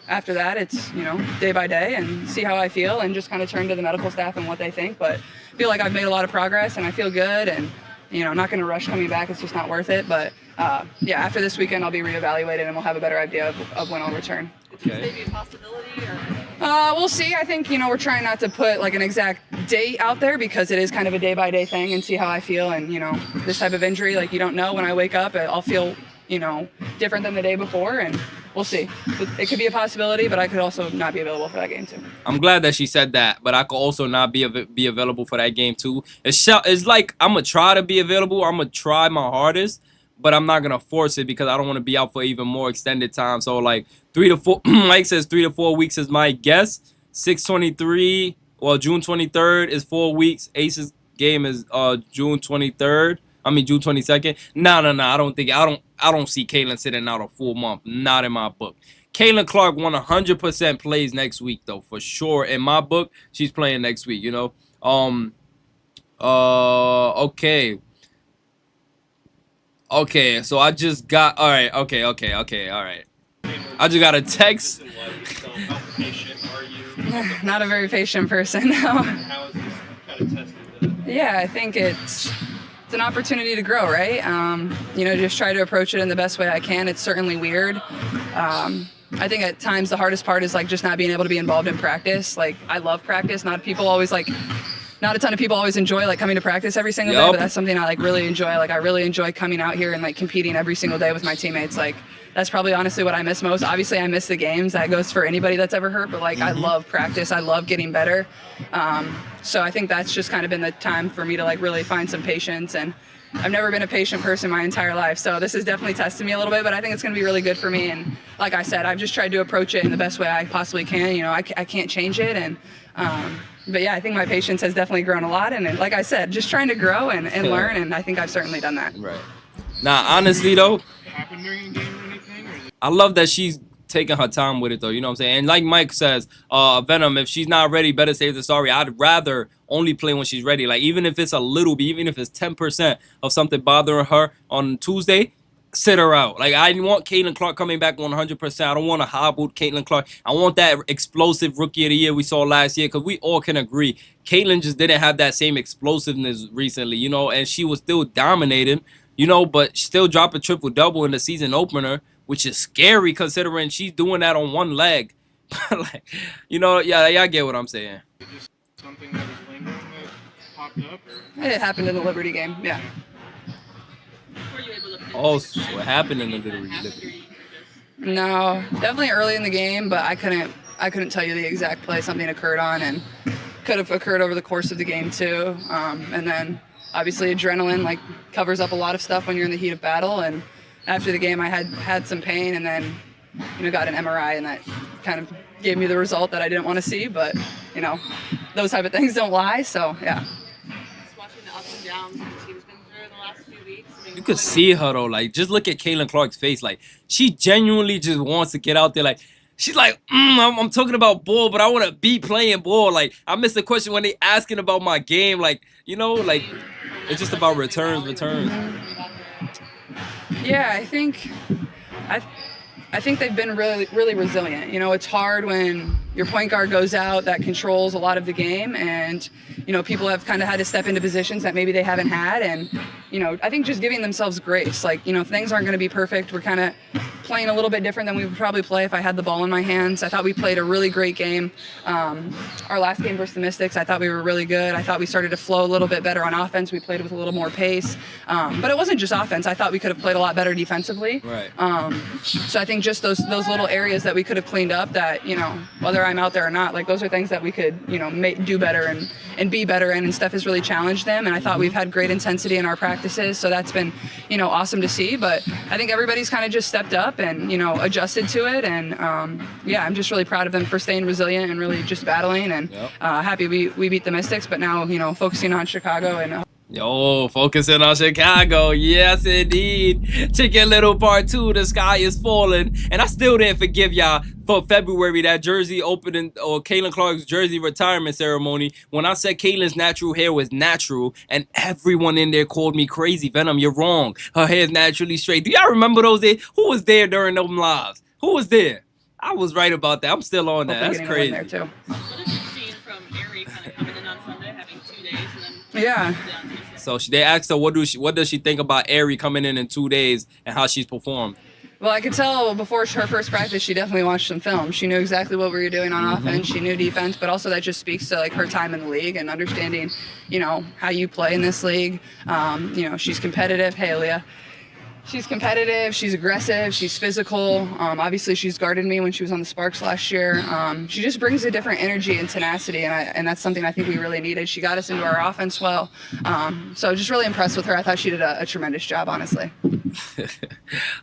after that, it's, you know, day by day and see how I feel and just kind of turn to the medical staff and what they think. But I feel like I've made a lot of progress and I feel good, and, you know, I'm not going to rush coming back. It's just not worth it. But yeah, after this weekend, I'll be reevaluated and we'll have a better idea of when I'll return. Okay. Maybe a possibility or? We'll see. I think, you know, we're trying not to put like an exact date out there because it is kind of a day by day thing, and see how I feel. And, you know, this type of injury, like, you don't know. When I wake up, I'll feel, you know, different than the day before, and we'll see. It could be a possibility, but I could also not be available for that game too. I'm glad that she said that, but I could also not be available for that game too. It's like I'm gonna try to be available. I'm gonna try my hardest, but I'm not gonna force it because I don't want to be out for even more extended time. So like 3 to 4, Mike says 3 to 4 weeks is my guess. 6/23, well, June 23rd is 4 weeks. Ace's game is June 23rd. I mean June 22nd. No. I don't see Caitlin sitting out a full month. Not in my book. Caitlin Clark 100% plays next week though, for sure. In my book, she's playing next week. You know. Okay. Okay. So I just got. All right. Okay. All right. I just got a text. Not a very patient person. No. Yeah, I think it's an opportunity to grow, right? You know, just try to approach it in the best way I can. It's certainly weird. I think at times the hardest part is like just not being able to be involved in practice. Like, I love practice. Not a ton of people always enjoy like coming to practice every single day, but that's something I like really enjoy. Like, I really enjoy coming out here and like competing every single day with my teammates. Like, that's probably honestly what I miss most. Obviously, I miss the games. That goes for anybody that's ever hurt, but like, I love practice. I love getting better. So I think that's just kind of been the time for me to like really find some patience, and I've never been a patient person my entire life. So this has definitely tested me a little bit, but I think it's going to be really good for me. And like I said, I've just tried to approach it in the best way I possibly can. You know, I can't change it. And, but yeah, I think my patience has definitely grown a lot. And like I said, just trying to grow and learn. And I think I've certainly done that. Right. Now, honestly though, I love that she's taking her time with it though, you know what I'm saying? And like Mike says, Venom, if she's not ready, better safe than sorry. I'd rather only play when she's ready. Like, even if it's a little bit, even if it's 10% of something bothering her on Tuesday, sit her out. Like, I want Caitlin Clark coming back 100%. I don't want a hobbled Caitlin Clark. I want that explosive rookie of the year we saw last year, because we all can agree Caitlin just didn't have that same explosiveness recently, you know, and she was still dominating, you know, but still dropped a triple-double in the season opener, which is scary considering she's doing that on one leg. Like, you know, yeah, y'all get what I'm saying. Just something that was lingering that popped up? Or? It happened in the Liberty game. Yeah. Were you able to Oh, so what happened in the Liberty? No, definitely early in the game, but I couldn't tell you the exact play something occurred on, and could have occurred over the course of the game too. And then obviously adrenaline like covers up a lot of stuff when you're in the heat of battle. And after the game, I had some pain, and then got an MRI, and that kind of gave me the result that I didn't want to see. But those type of things don't lie. So yeah. Just watching the ups and downs that the team's been through the last few weeks. I mean, You could see her though. Like, just look at Caitlin Clark's face. Like, she genuinely just wants to get out there. Like, she's like, I'm talking about ball, but I want to be playing ball. Like, I missed the question when they asking about my game. Like, like it's just about returns. Yeah, I think they've been really, really resilient. It's hard when your point guard goes out that controls a lot of the game, and people have kind of had to step into positions that maybe they haven't had, and I think just giving themselves grace. Like, things aren't going to be perfect. We're kind of playing a little bit different than we would probably play if I had the ball in my hands. I thought we played a really great game. Our last game versus the Mystics, I thought we were really good. I thought we started to flow a little bit better on offense. We played with a little more pace, but it wasn't just offense. I thought we could have played a lot better defensively. Right. So I think just those little areas that we could have cleaned up, that whether I'm out there or not, like those are things that we could do better and be better in, and Steph has really challenged them, and I thought we've had great intensity in our practices, so that's been awesome to see. But I think everybody's kind of just stepped up and adjusted to it, and I'm just really proud of them for staying resilient and really just battling, and happy we beat the Mystics, but now focusing on Chicago and Yo, focusing on Chicago. Yes, indeed. Chicken Little Part 2, the sky is falling. And I still didn't forgive y'all for February, that jersey opening, or Caitlin Clark's jersey retirement ceremony, when I said Caitlin's natural hair was natural, and everyone in there called me crazy. Venom, you're wrong. Her hair's naturally straight. Do y'all remember those days? Who was there during those lives? Who was there? I was right about that. I'm still on that. That's crazy. There too. what have you seen from Aari kind of coming in on Sunday, having 2 days, and then Yeah. So they asked her, what does she think about Aari coming in 2 days and how she's performed? Well, I could tell before her first practice, she definitely watched some film. She knew exactly what we were doing on offense. She knew defense, but also that just speaks to like her time in the league and understanding, how you play in this league. She's competitive. Hey, Aaliyah. She's competitive, she's aggressive, she's physical. Obviously, she's guarded me when she was on the Sparks last year. She just brings a different energy and tenacity, and that's something I think we really needed. She got us into our offense well. So just really impressed with her. I thought she did a tremendous job, honestly.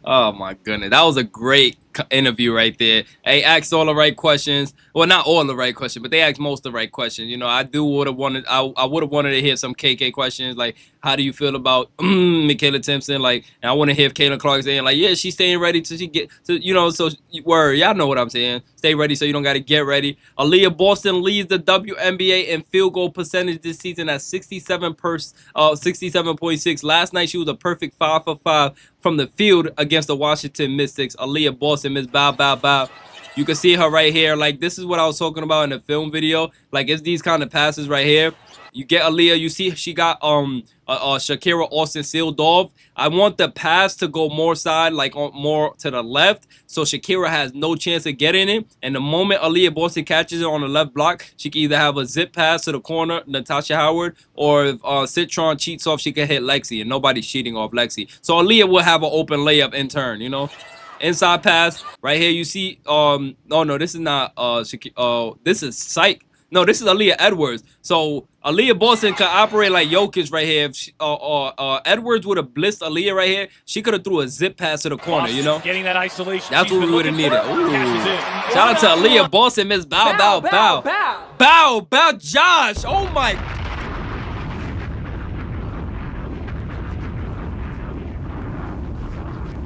Oh, my goodness. That was a great interview right there. They asked all the right questions. Well, not all the right questions, but they asked most of the right questions. I would have wanted to hear some KK questions, like, how do you feel about Michaela Timpson? Like, and I want to hear Caitlin Clark saying, like, yeah, she's staying ready till she get to, so word, y'all know what I'm saying. Stay ready so you don't got to get ready. Aaliyah Boston leads the WNBA in field goal percentage this season at 67.6. Last night, she was a perfect 5 for 5 from the field against the Washington Mystics. Aaliyah Boston, Miss Bow Bow Bow. You can see her right here. Like, this is what I was talking about in the film video. Like, it's these kind of passes right here. You get Aaliyah. You see she got Shakira Austin sealed off. I want the pass to go more side, like more to the left, so Shakira has no chance of getting it. And the moment Aaliyah Boston catches it on the left block, she can either have a zip pass to the corner, Natasha Howard, or if Citron cheats off, she can hit Lexie, and nobody's cheating off Lexie. So Aaliyah will have an open layup in turn, Inside pass right here. You see, no, this is not this is Psych. No, this is Aaliyah Edwards. So Aaliyah Boston could operate like Jokic right here. If Edwards would have blitzed Aaliyah right here, she could have threw a zip pass to the corner, Getting that isolation. That's what we would have needed. Shout out to Aaliyah Boston, Miss Bow Bow Bow. Bow Bow Josh. Oh my.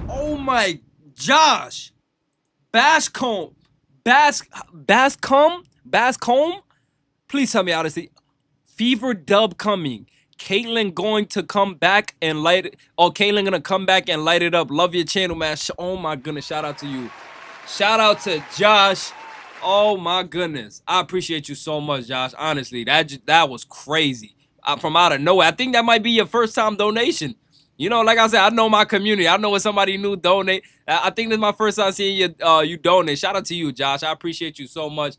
Oh my Josh. Bascomb. Please tell me how to see. Fever dub coming. Caitlin going to come back and light it. Oh, Caitlin gonna come back and light it up. Love your channel, man. Oh my goodness. Shout out to you. Shout out to Josh. Oh my goodness. I appreciate you so much, Josh. Honestly, that was crazy. From out of nowhere. I think that might be your first time donation. You know, like I said, I know my community. I know when somebody new donate. I think this is my first time seeing you donate. Shout out to you, Josh. I appreciate you so much.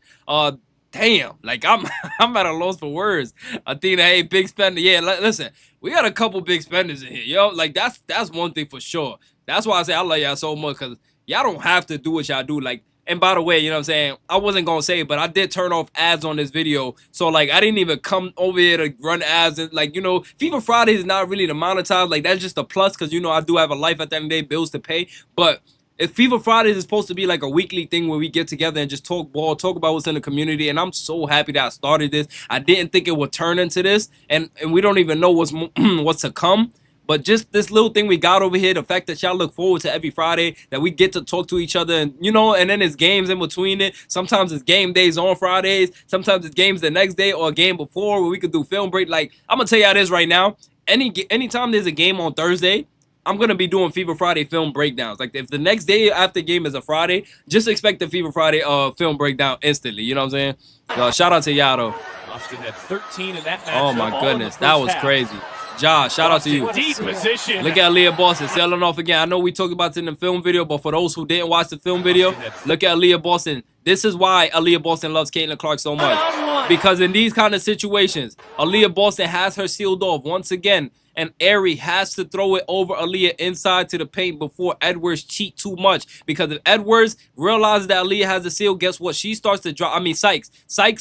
Damn, like I'm I'm at a loss for words. Athena, hey, big spender. Yeah, listen, we got a couple big spenders in here, yo. Like that's one thing for sure. That's why I say I love y'all so much, because y'all don't have to do what y'all do. Like, and by the way, you know what I'm saying? I wasn't gonna say it, but I did turn off ads on this video. So like I didn't even come over here to run ads. And like, you know, FIFA Fridays is not really to monetize. Like that's just a plus, because you know I do have a life at the end of the day, bills to pay. But if FIFA Fridays is supposed to be like a weekly thing where we get together and just talk ball, talk about what's in the community, and I'm so happy that I started this. I didn't think it would turn into this, and we don't even know what's to come. But just this little thing we got over here, the fact that y'all look forward to every Friday, that we get to talk to each other, and you know, and then there's games in between it. Sometimes it's game days on Fridays, sometimes it's games the next day or a game before where we could do film break. Like, I'm gonna tell y'all this right now. Anytime there's a game on Thursday, I'm going to be doing FIFA Friday film breakdowns. Like, if the next day after game is a Friday, just expect the FIFA Friday film breakdown instantly. You know what I'm saying? Shout out to y'all, though. Austin had 13 in that match. Oh, my goodness. That was crazy. Josh, shout out to you. Deep position. Look at Aaliyah Boston selling off again. I know we talked about it in the film video, but for those who didn't watch the film video, look at Aaliyah Boston. This is why Aaliyah Boston loves Caitlin Clark so much. Because in these kind of situations, Aaliyah Boston has her sealed off once again. And Aari has to throw it over Aaliyah inside to the paint before Edwards cheat too much. Because if Edwards realizes that Aaliyah has a seal, guess what? She starts to drop. I mean, Sykes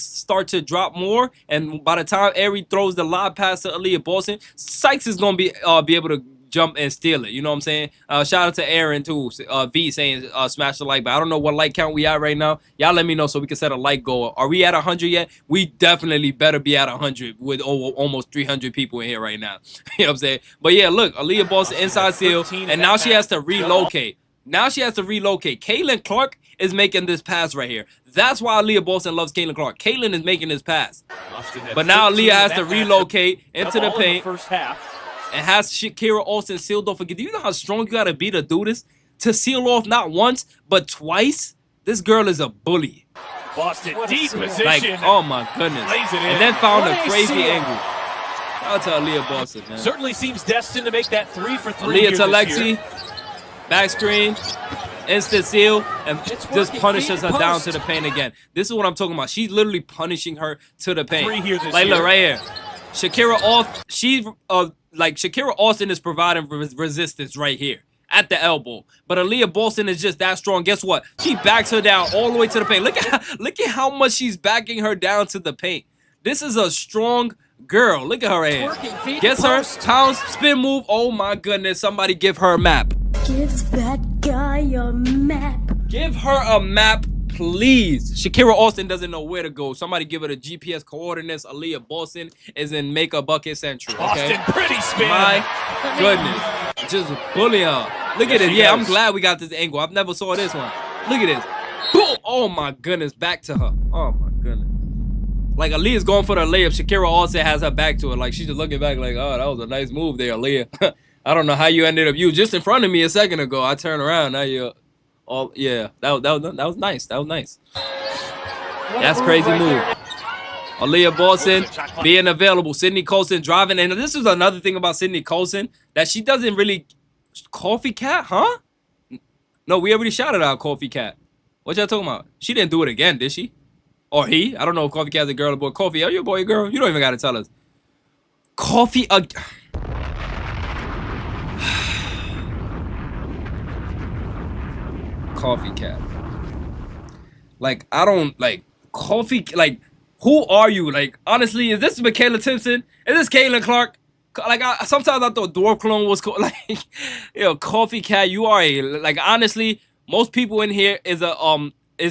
starts to drop more. And by the time Aari throws the lob pass to Aaliyah Boston, Sykes is going to be able to jump and steal it. You know what I'm saying? Shout out to Aaron too. V saying smash the like, but I don't know what like count we at right now. Y'all let me know so we can set a like goal. Are we at 100 yet? We definitely better be at 100 with almost 300 people in here right now. You know what I'm saying? But yeah, look, Aaliyah Boston inside seal, and now she has to relocate. Now she has to relocate. Caitlin Clark is making this pass right here. That's why Aaliyah Boston loves Caitlin Clark. Caitlin is making this pass. But now Aaliyah has to relocate into the paint. First half. And has Shakira Austin sealed off again. Do you know how strong you gotta be to do this? To seal off not once, but twice? This girl is a bully. Boston deep position. Like, oh my goodness. And then found a crazy angle. Shout out to Aaliyah Boston, man. Certainly seems destined to make that 3 for 3. Aaliyah to Lexie. Back screen. Instant seal. And just punishes her down to the paint again. This is what I'm talking about. She's literally punishing her to the paint. Like, look right here. Shakira Austin, Shakira Austin is providing resistance right here at the elbow. But Aaliyah Boston is just that strong. Guess what? She backs her down all the way to the paint. Look at how much she's backing her down to the paint. This is a strong girl. Look at her right here. Gets her, pounds, spin move. Oh my goodness. Somebody give her a map. Give that guy a map. Give her a map, please. Shakira Austin doesn't know where to go. Somebody give her the GPS coordinates. Aaliyah Boston is in Make a Bucket Central. Okay? Austin, pretty spin. My goodness. Just bully her. Look at it. Yeah, I'm glad we got this angle. I've never saw this one. Look at this. Boom. Oh my goodness. Back to her. Oh my goodness. Like, Aaliyah's going for the layup. Shakira Austin has her back to it. Like, she's just looking back like, oh, that was a nice move there, Aaliyah. I don't know how you ended up. You just in front of me a second ago. I turned around. Now you're... Oh yeah, that was nice. That was nice. That's crazy move. Aaliyah Boston being available. Sydney Colson driving. And this is another thing about Sydney Colson, that she doesn't really... Coffee Cat, huh? No, we already shouted out Coffee Cat. What y'all talking about? She didn't do it again, did she? Or he? I don't know if Coffee Cat's a girl or boy. Coffee, are you a boy or girl? You don't even got to tell us. Coffee... Coffee Cat. Like, I don't like Coffee. Like, who are you? Like, honestly, is this Michaela Timpson? Is this Caitlin Clark? Like, sometimes I thought Dwarf Clone was like, you know, Coffee Cat. You are a, like, honestly, most people in here is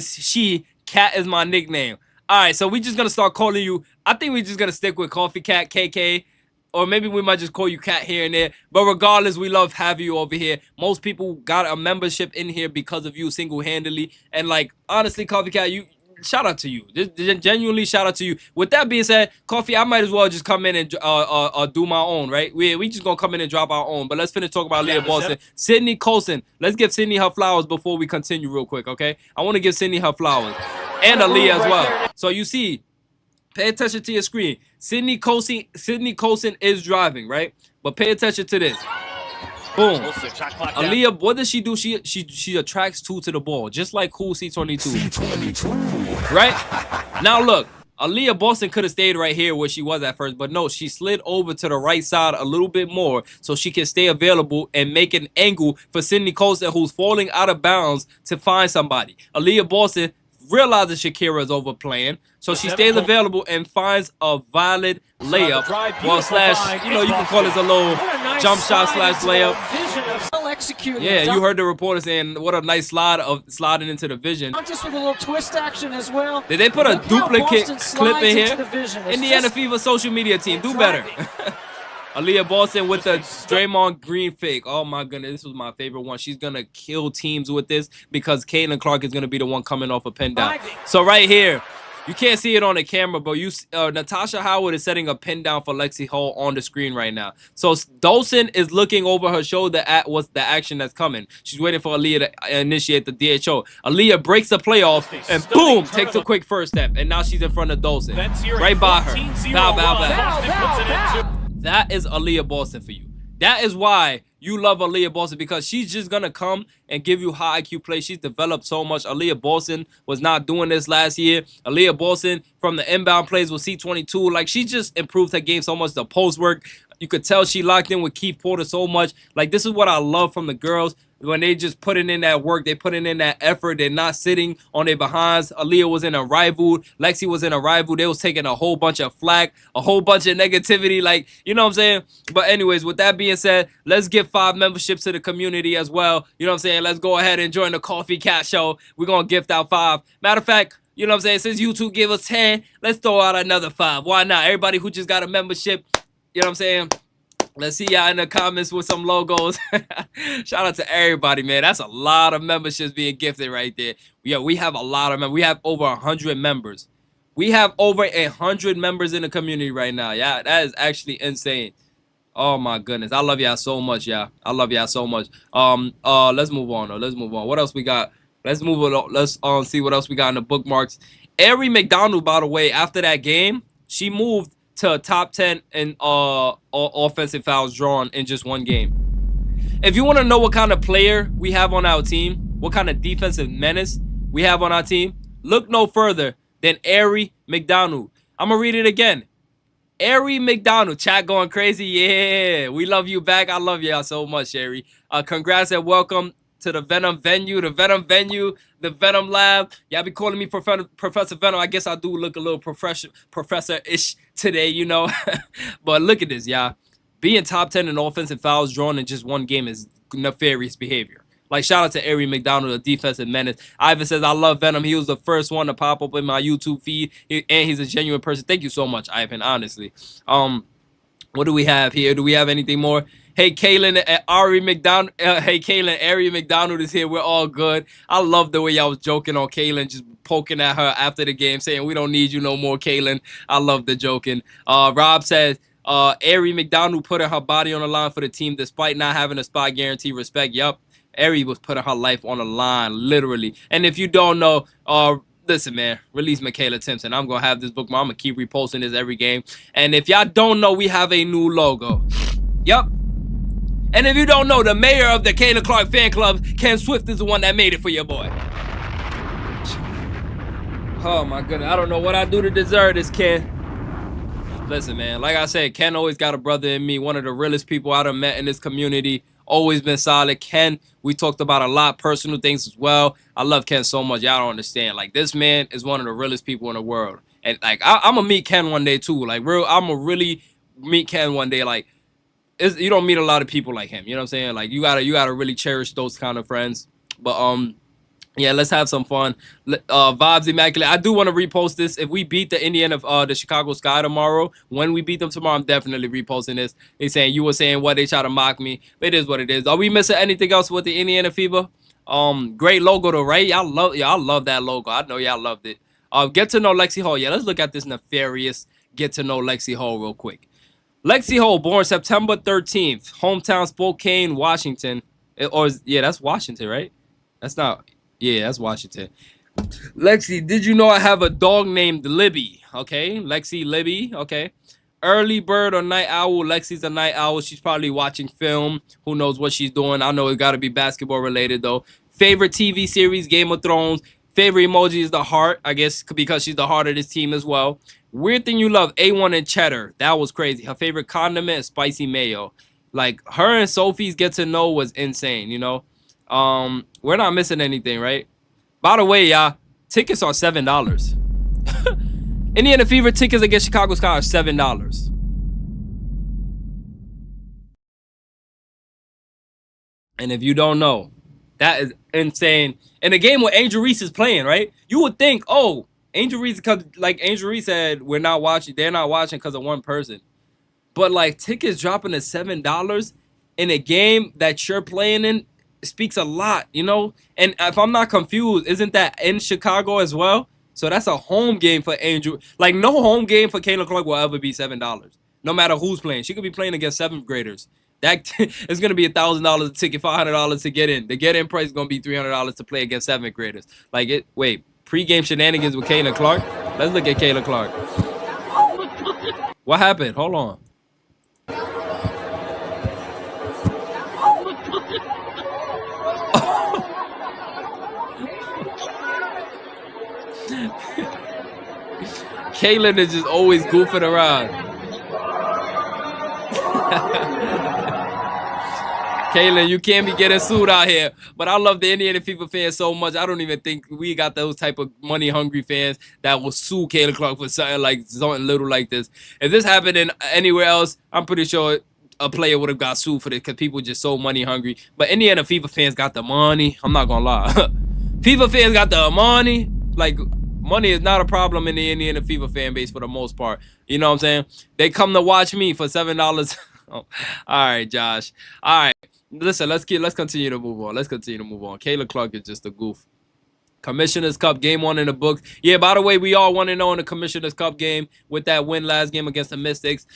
she. Cat is my nickname. All right, so we just gonna start calling you. I think we just gonna stick with Coffee Cat, KK. Or maybe we might just call you Cat here and there. But regardless, we love having you over here. Most people got a membership in here because of you single-handedly. And, like, honestly, Coffee Cat, you shout out to you. Genuinely shout out to you. With that being said, Coffee, I might as well just come in and do my own, right? We just going to come in and drop our own. But let's finish talk about Aaliyah Boston. Sydney Colson. Let's give Sydney her flowers before we continue real quick, okay? I want to give Sydney her flowers. And Aaliyah as well. So you see... Pay attention to your screen. Sydney Colson is driving, right? But pay attention to this. Boom. Wilson, shot clock down. Aaliyah, what does she do? She attracts 2 to the ball, just like Cool C22. Right? Now look, Aaliyah Boston could have stayed right here where she was at first, but no, she slid over to the right side a little bit more so she can stay available and make an angle for Sydney Colson, who's falling out of bounds, to find somebody. Aaliyah Boston realizes Shakira is overplaying, so she stays available and finds a valid layup. Well, slash, you know, you can call this a little jump shot slash layup. Yeah, you heard the reporter saying what a nice slide of sliding into the vision. Just with a little twist action as well. Did they put a duplicate clip in here? Indiana Fever social media team, do better. Aaliyah Boston with the Draymond Green fake. Oh my goodness, this was my favorite one. She's gonna kill teams with this because Caitlin Clark is gonna be the one coming off a pin down. So right here, you can't see it on the camera, but Natasha Howard is setting a pin down for Lexie Hull on the screen right now. So Dolson is looking over her shoulder at what's the action that's coming. She's waiting for Aaliyah to initiate the DHO. Aaliyah breaks the playoff and boom, takes a quick first step. And now she's in front of Dolson. Right by her. Bow, bow, bow. That is Aaliyah Boston for you. That is why you love Aaliyah Boston, because she's just going to come and give you high IQ play. She's developed so much. Aaliyah Boston was not doing this last year. Aaliyah Boston from the inbound plays with C22. Like, she just improved her game so much. The post work, you could tell she locked in with Keith Porter so much. Like, this is what I love from the girls. When they just putting in that work, they putting in that effort. They're not sitting on their behinds. Aaliyah was in a rival. Lexie was in a rival. They was taking a whole bunch of flack, a whole bunch of negativity. Like, you know what I'm saying? But anyways, with that being said, let's give 5 memberships to the community as well. You know what I'm saying? Let's go ahead and join the Coffee Cat Show. We're going to gift out 5. Matter of fact, you know what I'm saying? Since YouTube gave us 10, let's throw out another 5. Why not? Everybody who just got a membership, you know what I'm saying? Let's see y'all in the comments with some logos. Shout out to everybody, man. That's a lot of memberships being gifted right there. Yeah, we have a lot of members. We have over 100 members. We have over 100 members in the community right now. Yeah, that is actually insane. Oh my goodness. I love y'all so much, y'all. I love y'all so much. Let's move on though. Let's move on. What else we got? Let's move on. Let's see what else we got in the bookmarks. Aari McDonald, by the way, after that game, she moved to a top 10 in offensive fouls drawn in just one game. If you want to know what kind of player we have on our team, what kind of defensive menace we have on our team, look no further than Aari McDonald. I'm going to read it again. Aari McDonald. Chat going crazy. Yeah, we love you back. I love y'all so much, Aari. Congrats and welcome to the Venom venue, the Venom lab. Y'all be calling me Professor Venom. I guess I do look a little professor-ish today, you know. But look at this, y'all. Being top 10 in offensive fouls drawn in just one game is nefarious behavior. Like, shout out to Aari McDonald, a defensive menace. Ivan says, I love Venom. He was the first one to pop up in my YouTube feed, and he's a genuine person. Thank you so much, Ivan, honestly. What do we have here? Do we have anything more? Hey, Kaylin and Aari McDonald. Hey, Kaylin, Aari McDonald is here. We're all good. I love the way y'all was joking on Kaylin, just poking at her after the game, saying, we don't need you no more, Kaylin. I love the joking. Rob says, Aari McDonald putting her body on the line for the team despite not having a spot guarantee. Respect. Yup. Aari was putting her life on the line, literally. And if you don't know, listen, man, release Michaela Timpson. I'm going to have this book. I'm going to keep reposting this every game. And if y'all don't know, we have a new logo. Yup. And if you don't know, the mayor of the Caitlin Clark fan club, Ken Swift, is the one that made it for your boy. Oh, my goodness. I don't know what I do to deserve this, Ken. Listen, man, like I said, Ken always got a brother in me. One of the realest people I've met in this community. Always been solid. Ken, we talked about a lot, personal things as well. I love Ken so much. Y'all don't understand. Like, this man is one of the realest people in the world. And, like, I'm going to meet Ken one day, too. Like, I'm going to really meet Ken one day. Like, you don't meet a lot of people like him. You know what I'm saying? Like, you gotta really cherish those kind of friends. But, yeah, let's have some fun. Vibes Immaculate. I do want to repost this. If we beat the Indiana, the Chicago Sky tomorrow, when we beat them tomorrow, I'm definitely reposting this. They saying, you were saying what, they try to mock me. But it is what it is. Are we missing anything else with the Indiana Fever? Great logo though, right? Y'all love that logo. I know y'all loved it. Get to know Lexie Hull. Yeah, let's look at this nefarious get to know Lexie Hull real quick. Lexie Hull, born September 13th, hometown Spokane, Washington. Yeah, that's Washington, right? That's not. Yeah, that's Washington. Lexie, did you know I have a dog named Libby? Okay, Lexie Libby. Okay. Early bird or night owl? Lexie's a night owl. She's probably watching film. Who knows what she's doing? I know it got to be basketball related though. Favorite TV series? Game of Thrones. Favorite emoji is the heart, I guess, because she's the heart of this team as well. Weird thing you love? A1 and cheddar. That was crazy. Her favorite condiment is spicy mayo. Like, her and Sophie's get to know was insane, you know? We're not missing anything, right? By the way, y'all, tickets are $7. Indiana Fever tickets against Chicago Sky are $7. And if you don't know, that is insane. In a game where Angel Reese is playing, right? You would think, oh, Angel Reese, because like Angel Reese said, we're not watching. They're not watching because of one person. But like tickets dropping to $7 in a game that you're playing in speaks a lot, you know? And if I'm not confused, isn't that in Chicago as well? So that's a home game for Angel. Like, no home game for Kayla Clark will ever be $7. No matter who's playing. She could be playing against 7th graders. That it's going to be $1,000 a ticket, $500 to get in. The get-in price is going to be $300 to play against 7th graders. Like, wait, pre-game shenanigans with Kayla Clark? Let's look at Kayla Clark. What happened? Hold on. Kaylin is just always goofing around. Kaylin, you can't be getting sued out here. But I love the Indiana Fever fans so much. I don't even think we got those type of money-hungry fans that will sue Kayla Clark for something little like this. If this happened in anywhere else, I'm pretty sure a player would have got sued for this because people just so money-hungry. But Indiana Fever fans got the money. I'm not going to lie. Fever fans got the money. Like, money is not a problem in the Indiana Fever fan base for the most part. You know what I'm saying? They come to watch me for $7. Oh, all right, Josh. All right. Listen, let's continue to move on. Let's continue to move on. Kayla Clark is just a goof. Commissioner's Cup, game 1 in the books. Yeah, by the way, we all 1-0 in the Commissioner's Cup game with that win last game against the Mystics.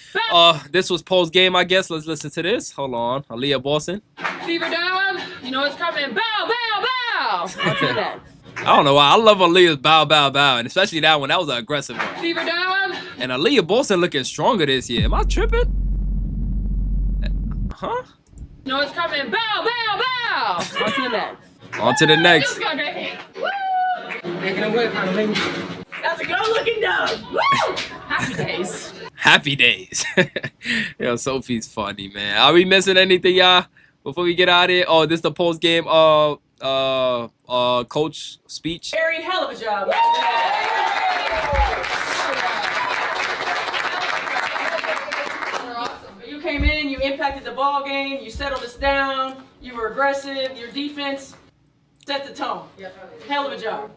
This was post-game, I guess. Let's listen to this. Hold on. Aaliyah Boston. Fever down. You know it's coming. Bow, bow, bow. After that. I don't know why. I love Aaliyah's bow, bow, bow. And especially that one. That was an aggressive one. Fever down. And Aaliyah Boston looking stronger this year. Am I tripping? Huh? You know it's coming. Bow, bow, bow. On to the next. On to the next. Woo! Making a whip, honey, baby. That's a good-looking dog. Woo! Happy days. Happy days. Yo, Sophie's funny, man. Are we missing anything, y'all? Before we get out of here? Oh, this is the post-game coach speech. Very hell of a job. You came in, you impacted the ball game, you settled us down, you were aggressive, your defense set the tone. Hell of a job.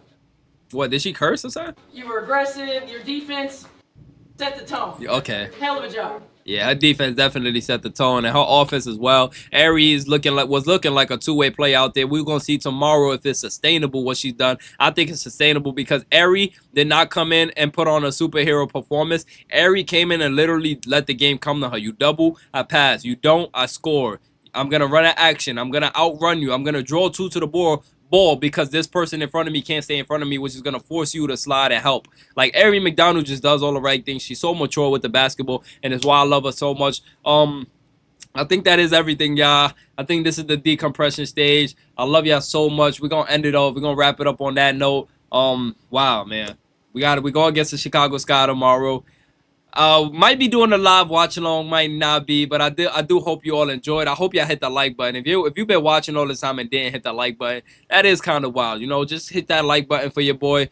What, did she curse or something? You were aggressive, your defense set the tone. Okay. Hell of a job. Yeah, her defense definitely set the tone, and her offense as well. Aari was looking like a two-way play out there. We're gonna see tomorrow if it's sustainable what she's done. I think it's sustainable because Aari did not come in and put on a superhero performance. Aari came in and literally let the game come to her. You double, I pass. You don't, I score. I'm gonna run an action. I'm gonna outrun you. I'm gonna draw 2 to the ball because this person in front of me can't stay in front of me, which is going to force you to slide and help. Like, Aari McDonald just does all the right things. She's so mature with the basketball, and it's why I love her so much. I think that is everything, y'all. I think this is the decompression stage. I love y'all so much. We're going to end it off. We're going to wrap it up on that note. Wow, man. We're going against the Chicago Sky tomorrow. Might be doing a live watch along, might not be, but I do hope you all enjoyed. I hope y'all hit the like button. If you've been watching all this time and didn't hit the like button, that is kind of wild. You know, just hit that like button for your boy.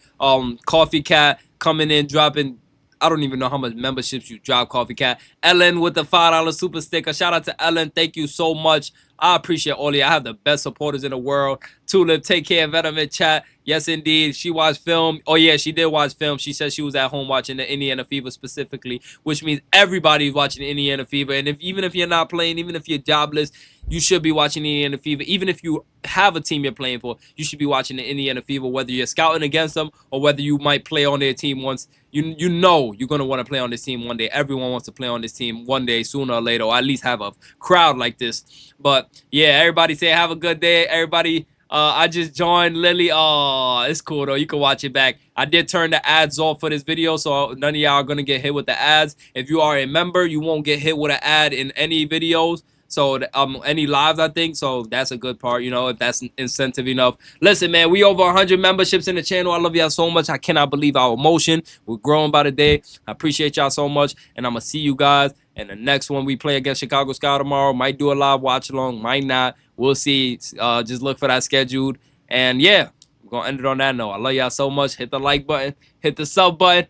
Coffee Cat coming in, dropping. I don't even know how much memberships you drop, Coffee Cat. Ellen with the $5 super sticker. Shout out to Ellen. Thank you so much. I appreciate all of you. I have the best supporters in the world. Tulip, take care. Venom in chat. Yes, indeed. She watched film. Oh, yeah, she did watch film. She said she was at home watching the Indiana Fever specifically, which means everybody's watching the Indiana Fever. And even if you're not playing, even if you're jobless, you should be watching the Indiana Fever. Even if you have a team you're playing for, you should be watching the Indiana Fever, whether you're scouting against them or whether you might play on their team once. You know you're going to want to play on this team one day. Everyone wants to play on this team one day, sooner or later, or at least have a crowd like this. But, yeah, everybody say have a good day. Everybody, I just joined Lily. Oh, it's cool though. You can watch it back. I did turn the ads off for this video, so none of y'all are gonna get hit with the ads. If you are a member, you won't get hit with an ad in any videos. So any lives, I think. So that's a good part, you know, if that's incentive enough. Listen, man, we over 100 memberships in the channel. I love y'all so much. I cannot believe our emotion. We're growing by the day. I appreciate y'all so much, and I'm gonna see you guys in the next one. We play against Chicago Sky tomorrow. Might do a live watch along, might not. We'll see. Just look for that scheduled. And yeah, I'm gonna end it on that note. I love y'all so much. Hit the like button, hit the sub button.